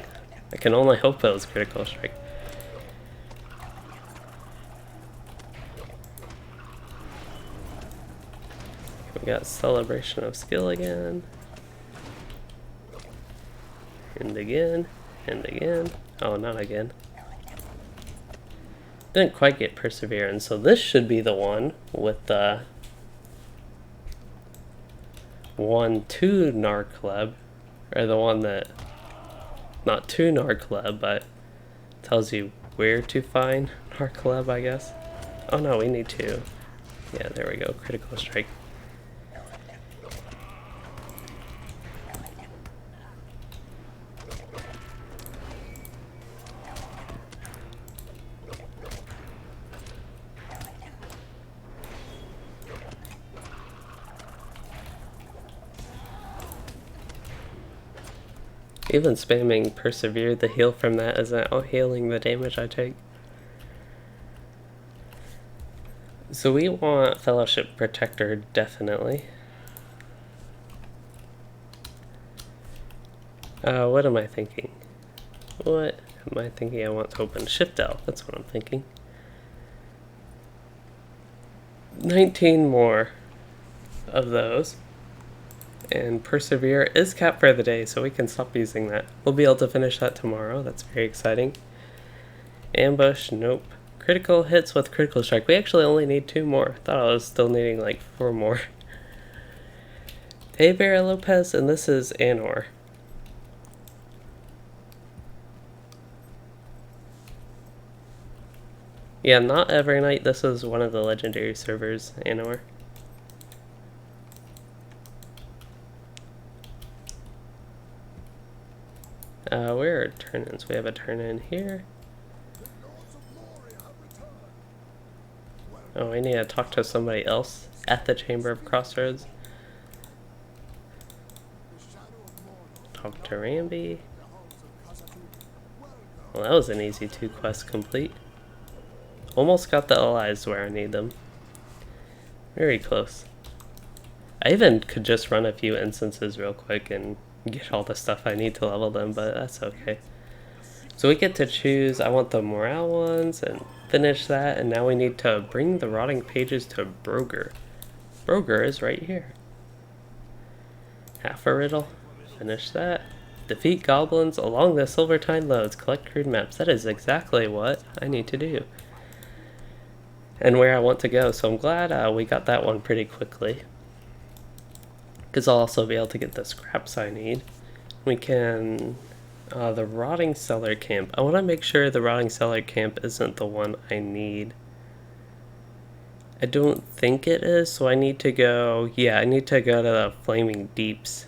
I can only hope it was critical strike. We got celebration of skill again. And again. And again. Oh, not again. Didn't quite get perseverance, so this should be the one with the 1-2 Narcleb, or the one that, not 2 Narcleb, but tells you where to find Narcleb, I guess. Oh no, we need 2. Yeah, there we go, critical strike. Even spamming persevere, the heal from that isn't out-healing the damage I take. So we want Fellowship Protector, definitely. What am I thinking? What am I thinking I want to open? Shift L, that's what I'm thinking. 19 more of those. And persevere is capped for the day, so we can stop using that. We'll be able to finish that tomorrow. That's very exciting. Ambush, nope. Critical hits with critical strike. We actually only need 2 more. Thought I was still needing like 4 more. Hey Vera Lopez, and this is Anor. Yeah, not every night. This is one of the legendary servers, Anor. Where are turn-ins? We have a turn-in here. Oh, I need to talk to somebody else at the Chamber of Crossroads. Talk to Ramby. Well, that was an easy 2 quests complete. Almost got the allies where I need them. Very close. I even could just run a few instances real quick and get all the stuff I need to level them, but that's okay. So we get to choose, I want the morale ones, and finish that, and now we need to bring the rotting pages to Broger. Broger is right here. Half a riddle, finish that. Defeat goblins along the Silvertine Loads, collect crude maps. That is exactly what I need to do. And where I want to go, so I'm glad we got that one pretty quickly. Because I'll also be able to get the scraps I need. We can... the Rotting Cellar Camp. I want to make sure the Rotting Cellar Camp isn't the one I need. I don't think it is, so I need to go... Yeah, I need to go to the Flaming Deeps.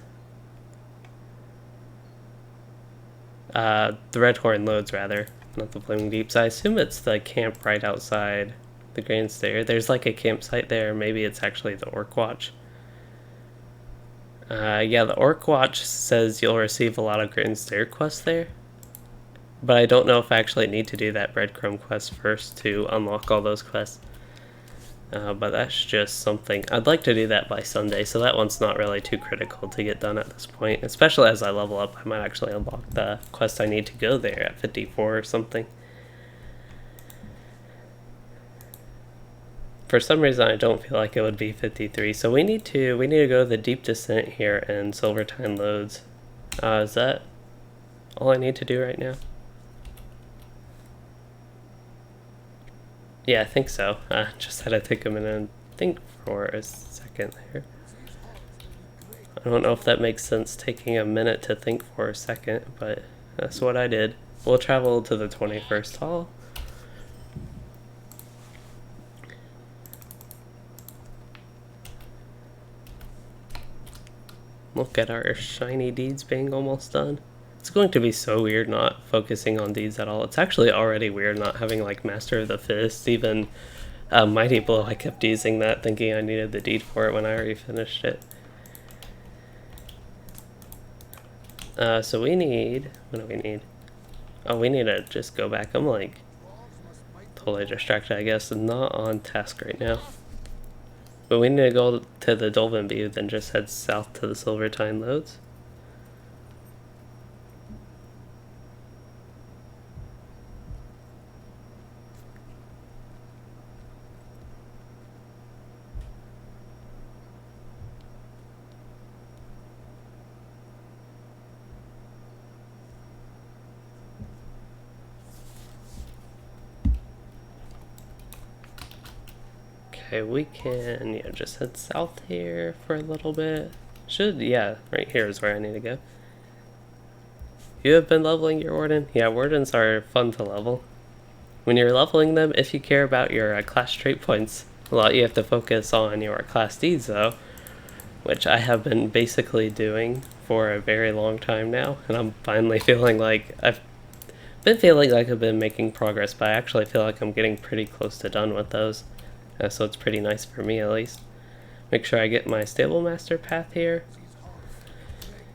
The Redhorn Loads, rather. Not the Flaming Deeps. I assume it's the camp right outside the Grand Stair. There's like a campsite there. Maybe it's actually the Orc Watch. Yeah, the Orc Watch says you'll receive a lot of Grand Stair quests there. But I don't know if I actually need to do that breadcrumb quest first to unlock all those quests. But that's just something. I'd like to do that by Sunday, so that one's not really too critical to get done at this point. Especially as I level up, I might actually unlock the quest I need to go there at 54 or something. For some reason, I don't feel like it would be 53. So we need to go to the deep descent here in Silvertine Loads. Is that all I need to do right now? Yeah, I think so. Just had to take a minute and think for a second there. I don't know if that makes sense, taking a minute to think for a second, but that's what I did. We'll travel to the 21st hall. Look at our shiny deeds being almost done. It's going to be so weird not focusing on deeds at all. It's actually already weird not having like Master of the Fist, even Mighty Blow. I kept using that thinking I needed the deed for it when I already finished it. So we need, what do we need? Oh, we need to just go back. I'm like totally distracted, I guess. Not on task right now. But we need to go to the Dolphin View, then just head south to the Silvertine Loads. Okay, we can, just head south here for a little bit. Right here is where I need to go. You have been leveling your Warden? Yeah, Wardens are fun to level. When you're leveling them, if you care about your class trait points, a lot you have to focus on your class deeds though, which I have been basically doing for a very long time now, and I'm finally feeling like I've been making progress, but I actually feel like I'm getting pretty close to done with those. So it's pretty nice for me at least. Make sure I get my Stable Master path here.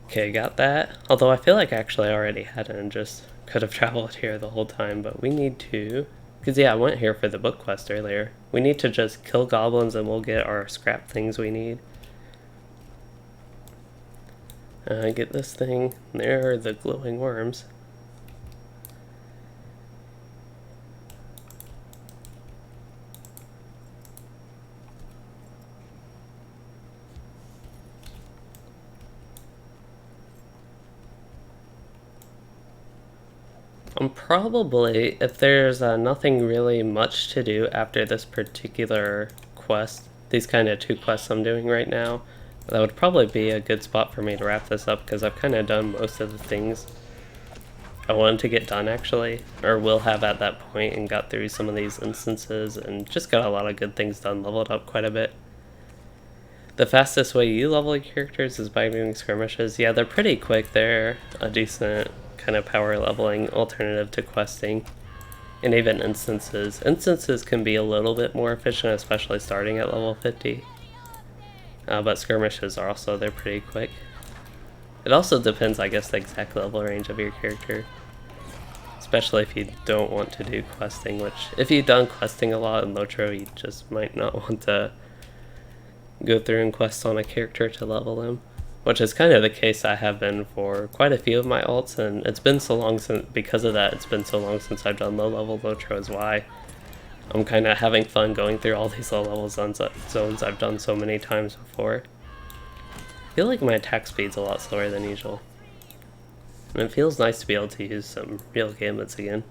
Okay, got that. Although I feel like I actually already had it and just could have traveled here the whole time, but we need to, because I went here for the book quest earlier. We need to just kill goblins and we'll get our scrap things we need. Get this thing. There are the glowing worms. I'm probably, if there's nothing really much to do after this particular quest, these kind of two quests I'm doing right now, that would probably be a good spot for me to wrap this up, because I've kind of done most of the things I wanted to get done actually, or will have at that point, and got through some of these instances and just got a lot of good things done, leveled up quite a bit. The fastest way you level your characters is by doing skirmishes. Yeah, they're pretty quick. They're a decent kind of power leveling alternative to questing, and even instances. Instances can be a little bit more efficient, especially starting at level 50. But skirmishes are also, they're pretty quick. It also depends, I guess, the exact level range of your character. Especially if you don't want to do questing, which if you've done questing a lot in LOTRO, you just might not want to go through and quest on a character to level them. Which is kind of the case I have been for quite a few of my alts, and it's been so long since, because of that, it's been so long since I've done low level LOTRO is why I'm kind of having fun going through all these low level zones I've done so many times before. I feel like my attack speed's a lot slower than usual. And it feels nice to be able to use some real gambits again.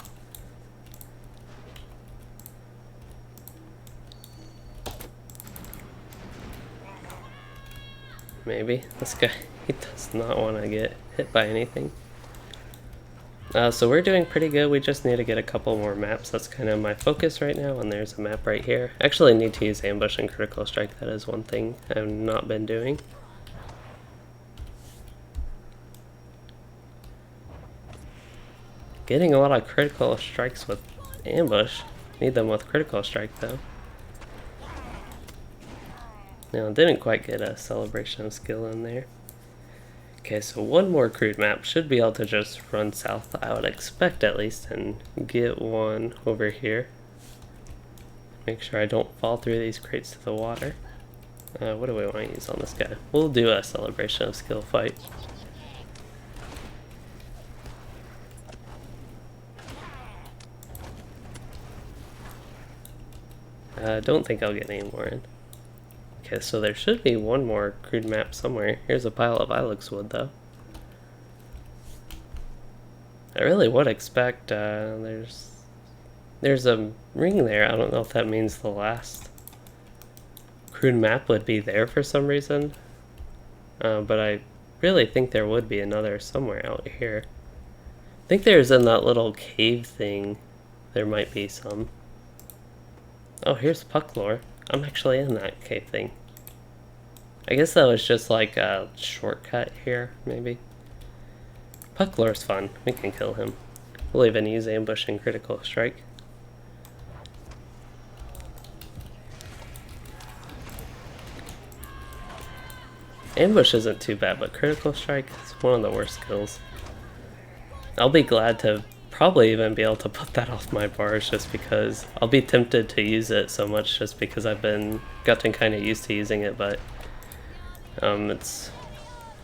Maybe. This guy, he does not want to get hit by anything. So we're doing pretty good. We just need to get a couple more maps. That's kind of my focus right now, and there's a map right here. Actually need to use ambush and critical strike. That is one thing I've not been doing. Getting a lot of critical strikes with ambush. Need them with critical strike though. Now, didn't quite get a celebration of skill in there. Okay, so one more crude map. Should be able to just run south, I would expect at least, and get one over here. Make sure I don't fall through these crates to the water. What do we want to use on this guy? We'll do a celebration of skill fight. I don't think I'll get any more in. Okay, so there should be one more crude map somewhere. Here's a pile of Ilex wood, though. I really would expect, there's a ring there. I don't know if that means the last crude map would be there for some reason. But I really think there would be another somewhere out here. I think there's in that little cave thing. There might be some. Oh, here's Pucklore. I'm actually in that cave thing. I guess that was just like a shortcut here, maybe. Pucklore's fun. We can kill him. We'll even use ambush and critical strike. Ambush isn't too bad, but critical strike is one of the worst skills. I'll be glad to probably even be able to put that off my bars just because I'll be tempted to use it so much just because I've gotten kind of used to using it, but it's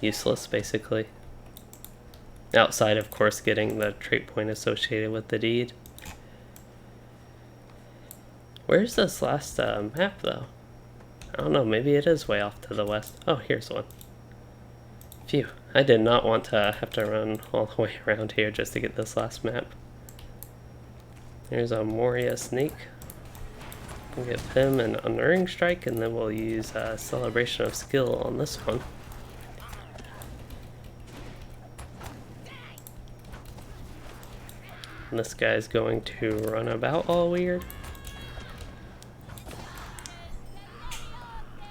useless basically. Outside, of course, getting the trait point associated with the deed. Where's this last map, though? I don't know, maybe it is way off to the west. Oh, here's one. Phew, I did not want to have to run all the way around here just to get this last map. There's a Moria snake. We'll give him an Unerring Strike, and then we'll use Celebration of Skill on this one. And this guy's going to run about all weird.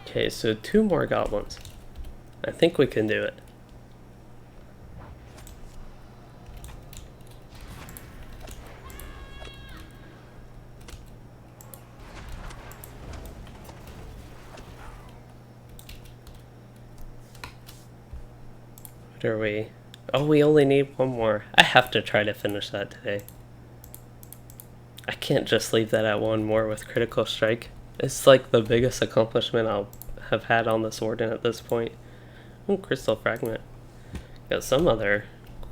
Okay, so 2 more goblins. I think we can do it. What are we? Oh, we only need 1 more. I have to try to finish that today. I can't just leave that at 1 more with critical strike. It's like the biggest accomplishment I'll have had on this Warden at this point. Ooh, crystal fragment. Got some other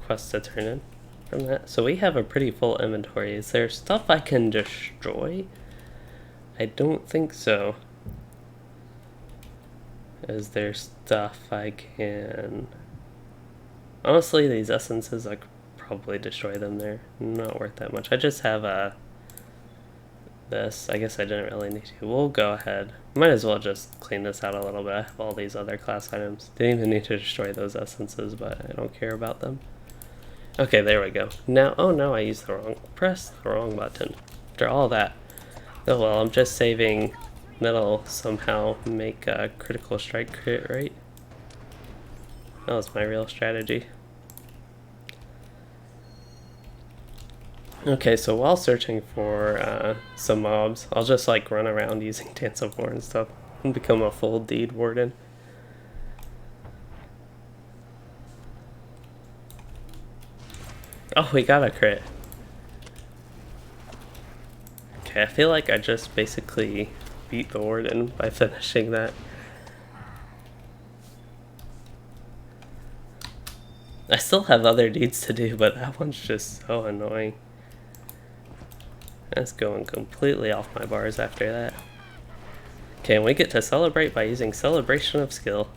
quests to turn in from that. So we have a pretty full inventory. Is there stuff I can destroy? I don't think so. Is there stuff I can... Honestly, these essences, I could probably destroy them. They're not worth that much. I just have this. I guess I didn't really need to. We'll go ahead. Might as well just clean this out a little bit. I have all these other class items. Didn't even need to destroy those essences, but I don't care about them. Okay, there we go. Now, oh no, I used pressed the wrong button. After all that. Oh well, I'm just saving. That'll somehow make a critical strike crit, right? That was my real strategy. Okay, so while searching for some mobs, I'll just like run around using Dance of War and stuff and become a full deed warden. Oh, we got a crit. Okay, I feel like I just basically beat the warden by finishing that. I still have other deeds to do, but that one's just so annoying. That's going completely off my bars after that. Okay, and we get to celebrate by using Celebration of Skill.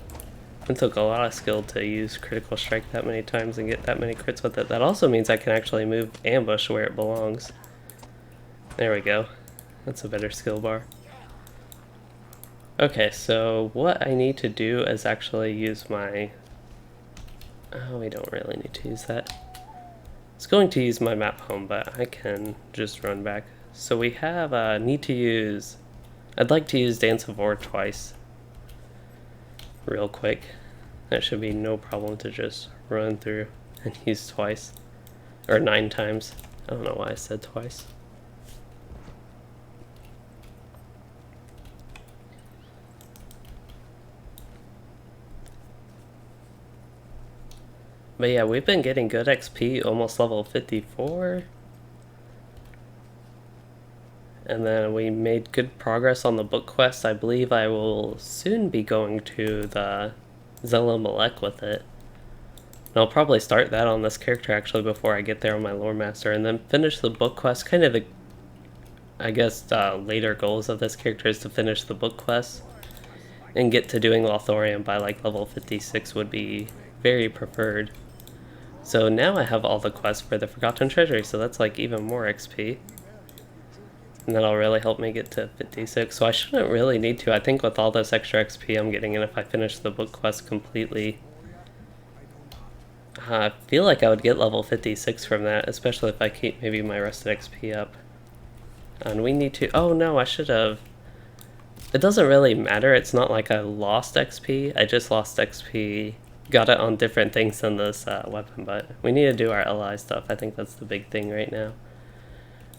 It took a lot of skill to use Critical Strike that many times and get that many crits with it. That also means I can actually move Ambush where it belongs. There we go. That's a better skill bar. Okay, so what I need to do is actually use my... Oh, we don't really need to use that. It's going to use my map home, but I can just run back. So we have need to use... I'd like to use Dance of War twice. Real quick. That should be no problem to just run through and use twice. Or 9 times. I don't know why I said twice. But yeah, we've been getting good XP, almost level 54. And then we made good progress on the book quest. I believe I will soon be going to the Zella Malek with it. And I'll probably start that on this character actually before I get there on my Lore Master, and then finish the book quest, kind of the I guess later goals of this character is to finish the book quest and get to doing Lothorium by like level 56 would be very preferred. So now I have all the quests for the Forgotten Treasury, so that's like even more XP. And that'll really help me get to 56, so I shouldn't really need to. I think with all this extra XP I'm getting, and if I finish the book quest completely, I feel like I would get level 56 from that, especially if I keep maybe my rested XP up. And we need to... Oh no, I should have... It doesn't really matter, it's not like I lost XP, I just lost XP, got it on different things than this weapon, but we need to do our LI stuff. I think that's the big thing right now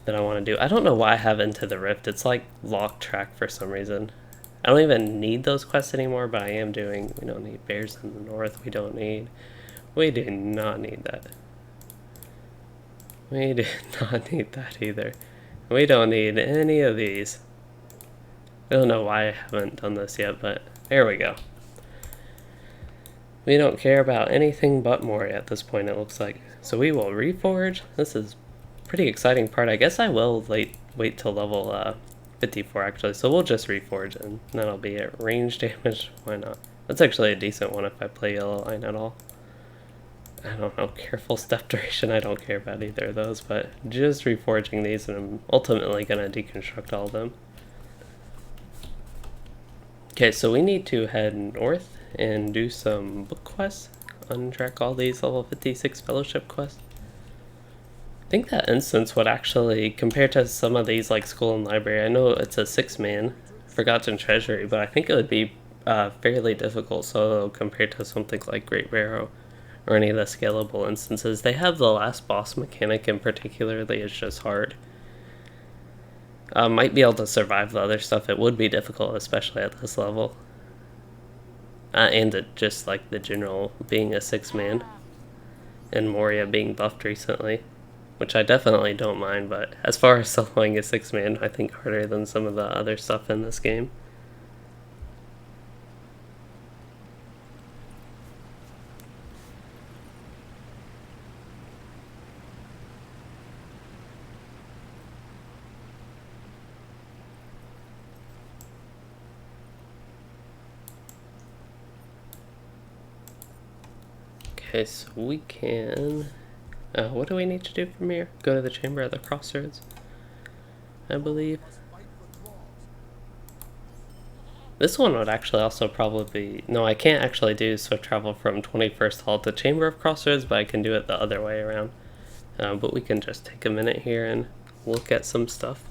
that I want to do. I don't know why I have Into the Rift, it's like lock track for some reason. I don't even need those quests anymore, but I am doing... We don't need Bears in the North, we don't need... We do not need that. We do not need that either. We don't need any of these. I don't know why I haven't done this yet, but there we go. We don't care about anything but Moria at this point, it looks like. So we will reforge. This is a pretty exciting part. I guess I will wait till level 54 actually. So we'll just reforge and that'll be it. Range damage, why not? That's actually a decent one if I play yellow line at all. I don't know, careful step duration, I don't care about either of those, but just reforging these and I'm ultimately going to deconstruct all of them. Okay, so we need to head north and do some book quests, untrack all these level 56 fellowship quests. I think that instance would actually, compared to some of these like school and library, I know it's a 6-man Forgotten Treasury, but I think it would be fairly difficult solo compared to something like Great Barrow or any of the scalable instances. They have the last boss mechanic in particularly, it's just hard. Might be able to survive the other stuff. It would be difficult, especially at this level. And just like the general being a 6-man. And Moria being buffed recently. Which I definitely don't mind, but as far as soloing a 6-man, I think harder than some of the other stuff in this game. Okay, so we can... what do we need to do from here? Go to the chamber at the Crossroads, I believe. This one would actually also probably... No, I can't actually do swift travel from 21st Hall to Chamber of Crossroads, but I can do it the other way around. But we can just take a minute here and look at some stuff.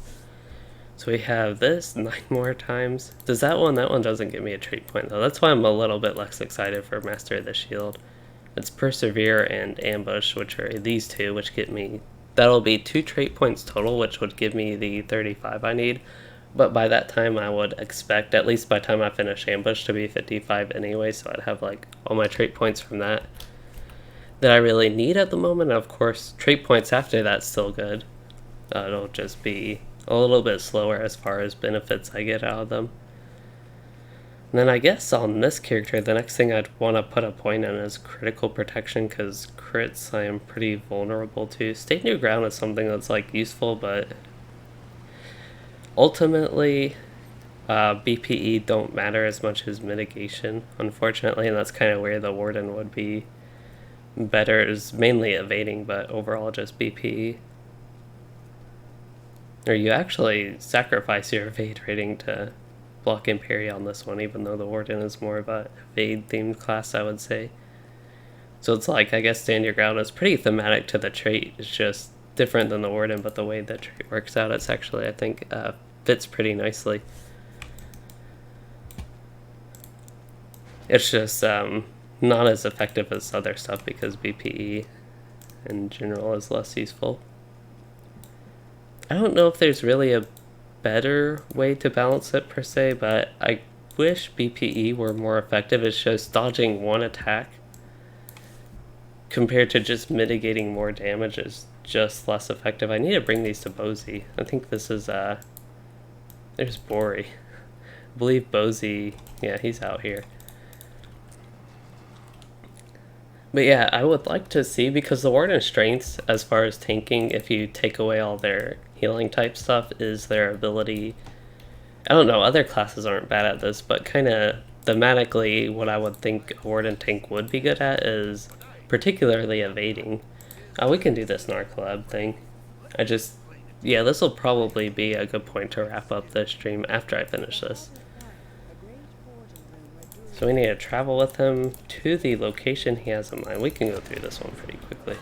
So we have this 9 more times. Does that one doesn't give me a trait point though. That's why I'm a little bit less excited for Master of the Shield. It's Persevere and Ambush, which are these two, which get me... That'll be 2 trait points total, which would give me the 35 I need. But by that time, I would expect, at least by the time I finish Ambush, to be 55 anyway, so I'd have like all my trait points from that I really need at the moment. Of course, trait points after that's still good. It'll just be a little bit slower as far as benefits I get out of them. And then I guess on this character, the next thing I'd want to put a point in is critical protection, because crits I am pretty vulnerable to. Stand your ground is something that's like useful, but ultimately BPE don't matter as much as mitigation, unfortunately, and that's kind of where the Warden would be better. Is mainly evading, but overall just BPE. Or you actually sacrifice your evade rating to block and parry on this one, even though the Warden is more of a evade themed class, I would say. So it's like, I guess stand your ground is pretty thematic to the trait. It's just different than the Warden, but the way that trait works out, it's actually, I think, fits pretty nicely. It's just not as effective as other stuff because BPE in general is less useful. I don't know if there's really a better way to balance it per se, but I wish BPE were more effective. It's just dodging one attack compared to just mitigating more damage is just less effective. I need to bring these to Bozy. I think this is there's Bori. I believe Bozy, yeah, he's out here. But yeah, I would like to see, because the Warden's strengths as far as tanking, if you take away all their healing type stuff is their ability. I don't know, other classes aren't bad at this, but kind of thematically what I would think a Warden tank would be good at is particularly evading. We can do this in our collab thing. Yeah, this will probably be a good point to wrap up the stream after I finish this. So we need to travel with him to the location he has in mind. We can go through this one pretty quickly.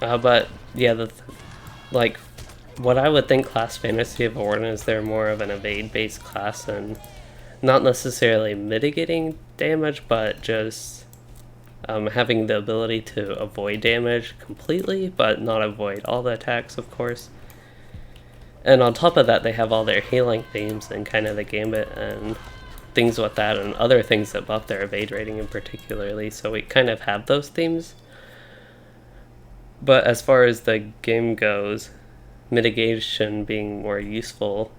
But yeah, like what I would think class fantasy of a Warden is they're more of an evade-based class and not necessarily mitigating damage, but just having the ability to avoid damage completely, but not avoid all the attacks, of course. And on top of that, they have all their healing themes and kind of the gambit and things with that and other things that buff their evade rating in particularly, so we kind of have those themes. But as far as the game goes, mitigation being more useful,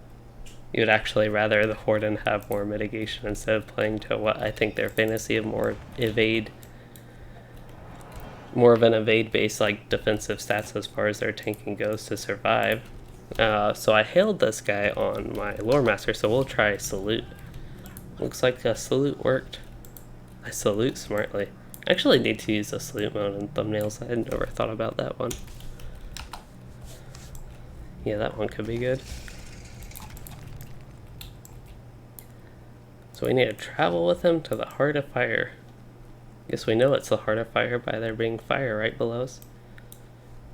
you would actually rather the Warden have more mitigation instead of playing to what I think their fantasy of more of an evade-based like defensive stats as far as their tanking goes to survive. So I hailed this guy on my Lore Master, so we'll try Salute. Looks like a Salute worked. I salute smartly. I actually need to use the salute mode in thumbnails. I had never thought about that one. Yeah, that one could be good. So we need to travel with him to the Heart of Fire. Guess we know it's the Heart of Fire by there being fire right below us.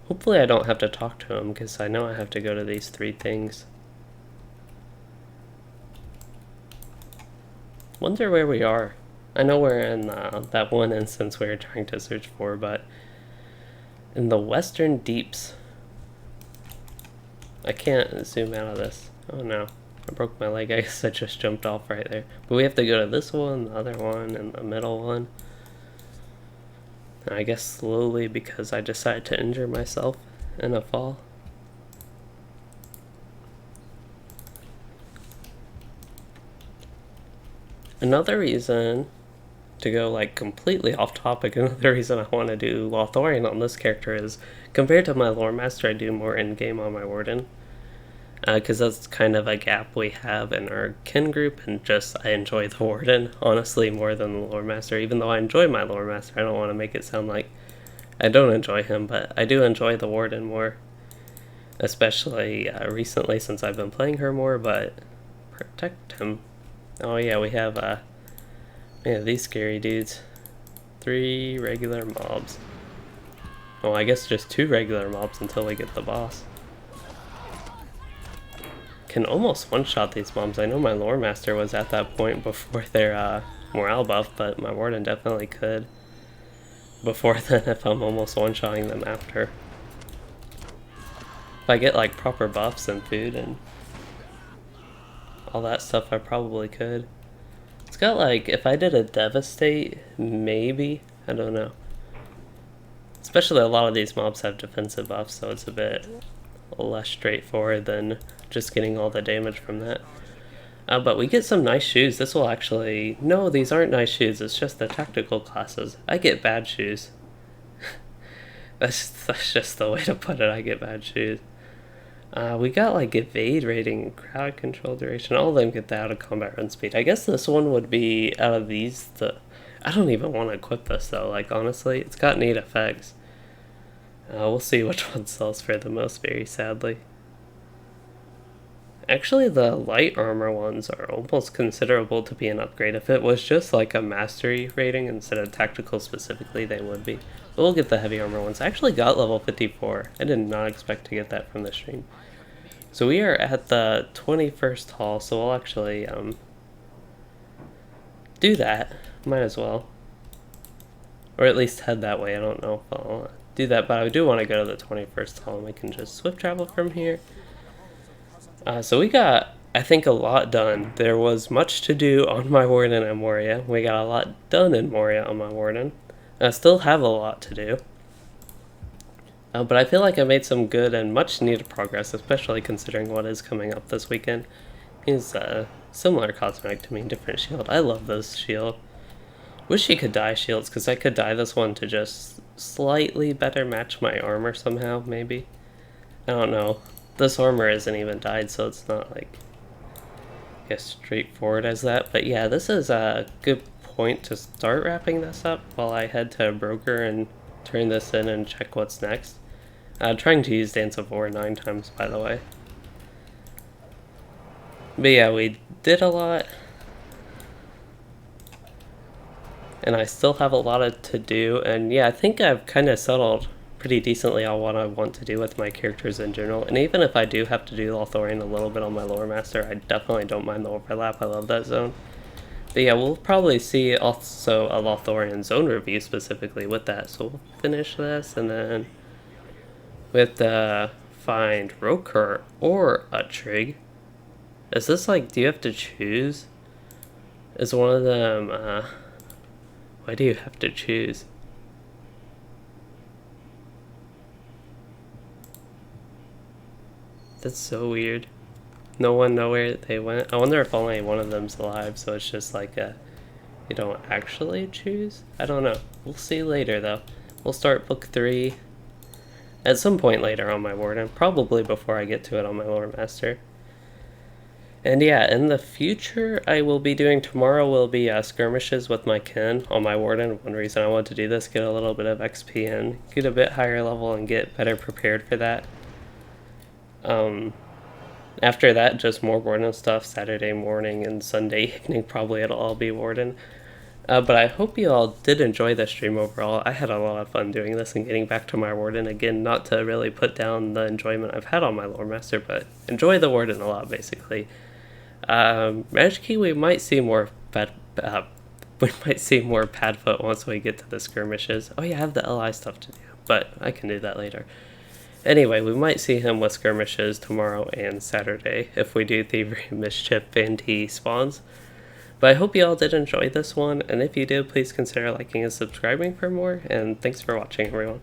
Hopefully I don't have to talk to him, because I know I have to go to these 3 things. Wonder where we are. I know we're in that one instance we were trying to search for, but in the Western Deeps. I can't zoom out of this. Oh no, I broke my leg. I guess I just jumped off right there. But we have to go to this one, the other one, and the middle one. And I guess slowly because I decided to injure myself in a fall. Another reason to go like completely off topic, another reason I want to do Lothorian on this character is compared to my Lore Master, I do more in-game on my Warden. Because that's kind of a gap we have in our kin group, and just I enjoy the Warden, honestly, more than the Lore Master. Even though I enjoy my Lore Master, I don't want to make it sound like I don't enjoy him, but I do enjoy the Warden more. Especially recently since I've been playing her more, but protect him. Oh yeah, we have man, these scary dudes. 3 regular mobs. Oh, I guess just 2 regular mobs until we get the boss. Can almost one-shot these mobs. I know my Lore Master was at that point before their morale buff, but my Warden definitely could before then if I'm almost one-shotting them after. If I get like proper buffs and food and all that stuff, I probably could. It's got like, if I did a Devastate, maybe, I don't know. Especially a lot of these mobs have defensive buffs, so it's a bit less straightforward than just getting all the damage from that. But we get some nice shoes. This will actually... No, these aren't nice shoes. It's just the tactical classes. I get bad shoes. that's just the way to put it. I get bad shoes. We got like evade rating, crowd control duration. All of them get the out of combat run speed. I guess this one would be out of these. I don't even want to equip this though. Like honestly, it's got neat effects. We'll see which one sells for the most, very sadly. Actually, the light armor ones are almost considerable to be an upgrade. If it was just like a mastery rating instead of tactical specifically, they would be. But we'll get the heavy armor ones. I actually got level 54. I did not expect to get that from the stream. So we are at the 21st hall, so we'll actually do that. Might as well. Or at least head that way. I don't know if I'll do that, but I do want to go to the 21st hall, and we can just swift travel from here. So we got, I think, a lot done. There was much to do on my Warden and Moria. We got a lot done in Moria on my Warden. I still have a lot to do. But I feel like I made some good and much needed progress, especially considering what is coming up this weekend. He's a similar cosmetic to me, different shield. I love this shield. Wish you could dye shields, because I could dye this one to just slightly better match my armor somehow, maybe. I don't know. This armor isn't even dyed, so it's not like as straightforward as that. But yeah, this is a good point to start wrapping this up while I head to a broker and turn this in and check what's next. Trying to use Dance of War 9 times, by the way. But yeah, we did a lot. And I still have a lot to do. And yeah, I think I've kind of settled pretty decently on what I want to do with my characters in general. And even if I do have to do Lothorian a little bit on my Lore Master, I definitely don't mind the overlap. I love that zone. But yeah, we'll probably see also a Lothorian zone review specifically with that. So we'll finish this, and then with the find Rokur or a Trig. Is this like, do you have to choose? Is one of them, why do you have to choose? That's so weird. No one know where they went. I wonder if only one of them's alive, so it's just like you don't actually choose? I don't know. We'll see later though. We'll start book 3 at some point later on my Warden, probably before I get to it on my Lore Master. And yeah, in the future, I will be doing, tomorrow will be skirmishes with my kin on my Warden. One reason I want to do this, get a little bit of XP and get a bit higher level and get better prepared for that. After that, just more Warden stuff, Saturday morning and Sunday evening, probably it'll all be Warden. But I hope you all did enjoy the stream overall. I had a lot of fun doing this and getting back to my Warden. Again, not to really put down the enjoyment I've had on my Lore Master, but enjoy the Warden a lot, basically. Magic Key, we might see more Padfoot once we get to the skirmishes. Oh yeah, I have the LI stuff to do, but I can do that later. Anyway, we might see him with skirmishes tomorrow and Saturday if we do Thievery, Mischief, and he spawns. But I hope you all did enjoy this one, and if you did, please consider liking and subscribing for more, and thanks for watching, everyone.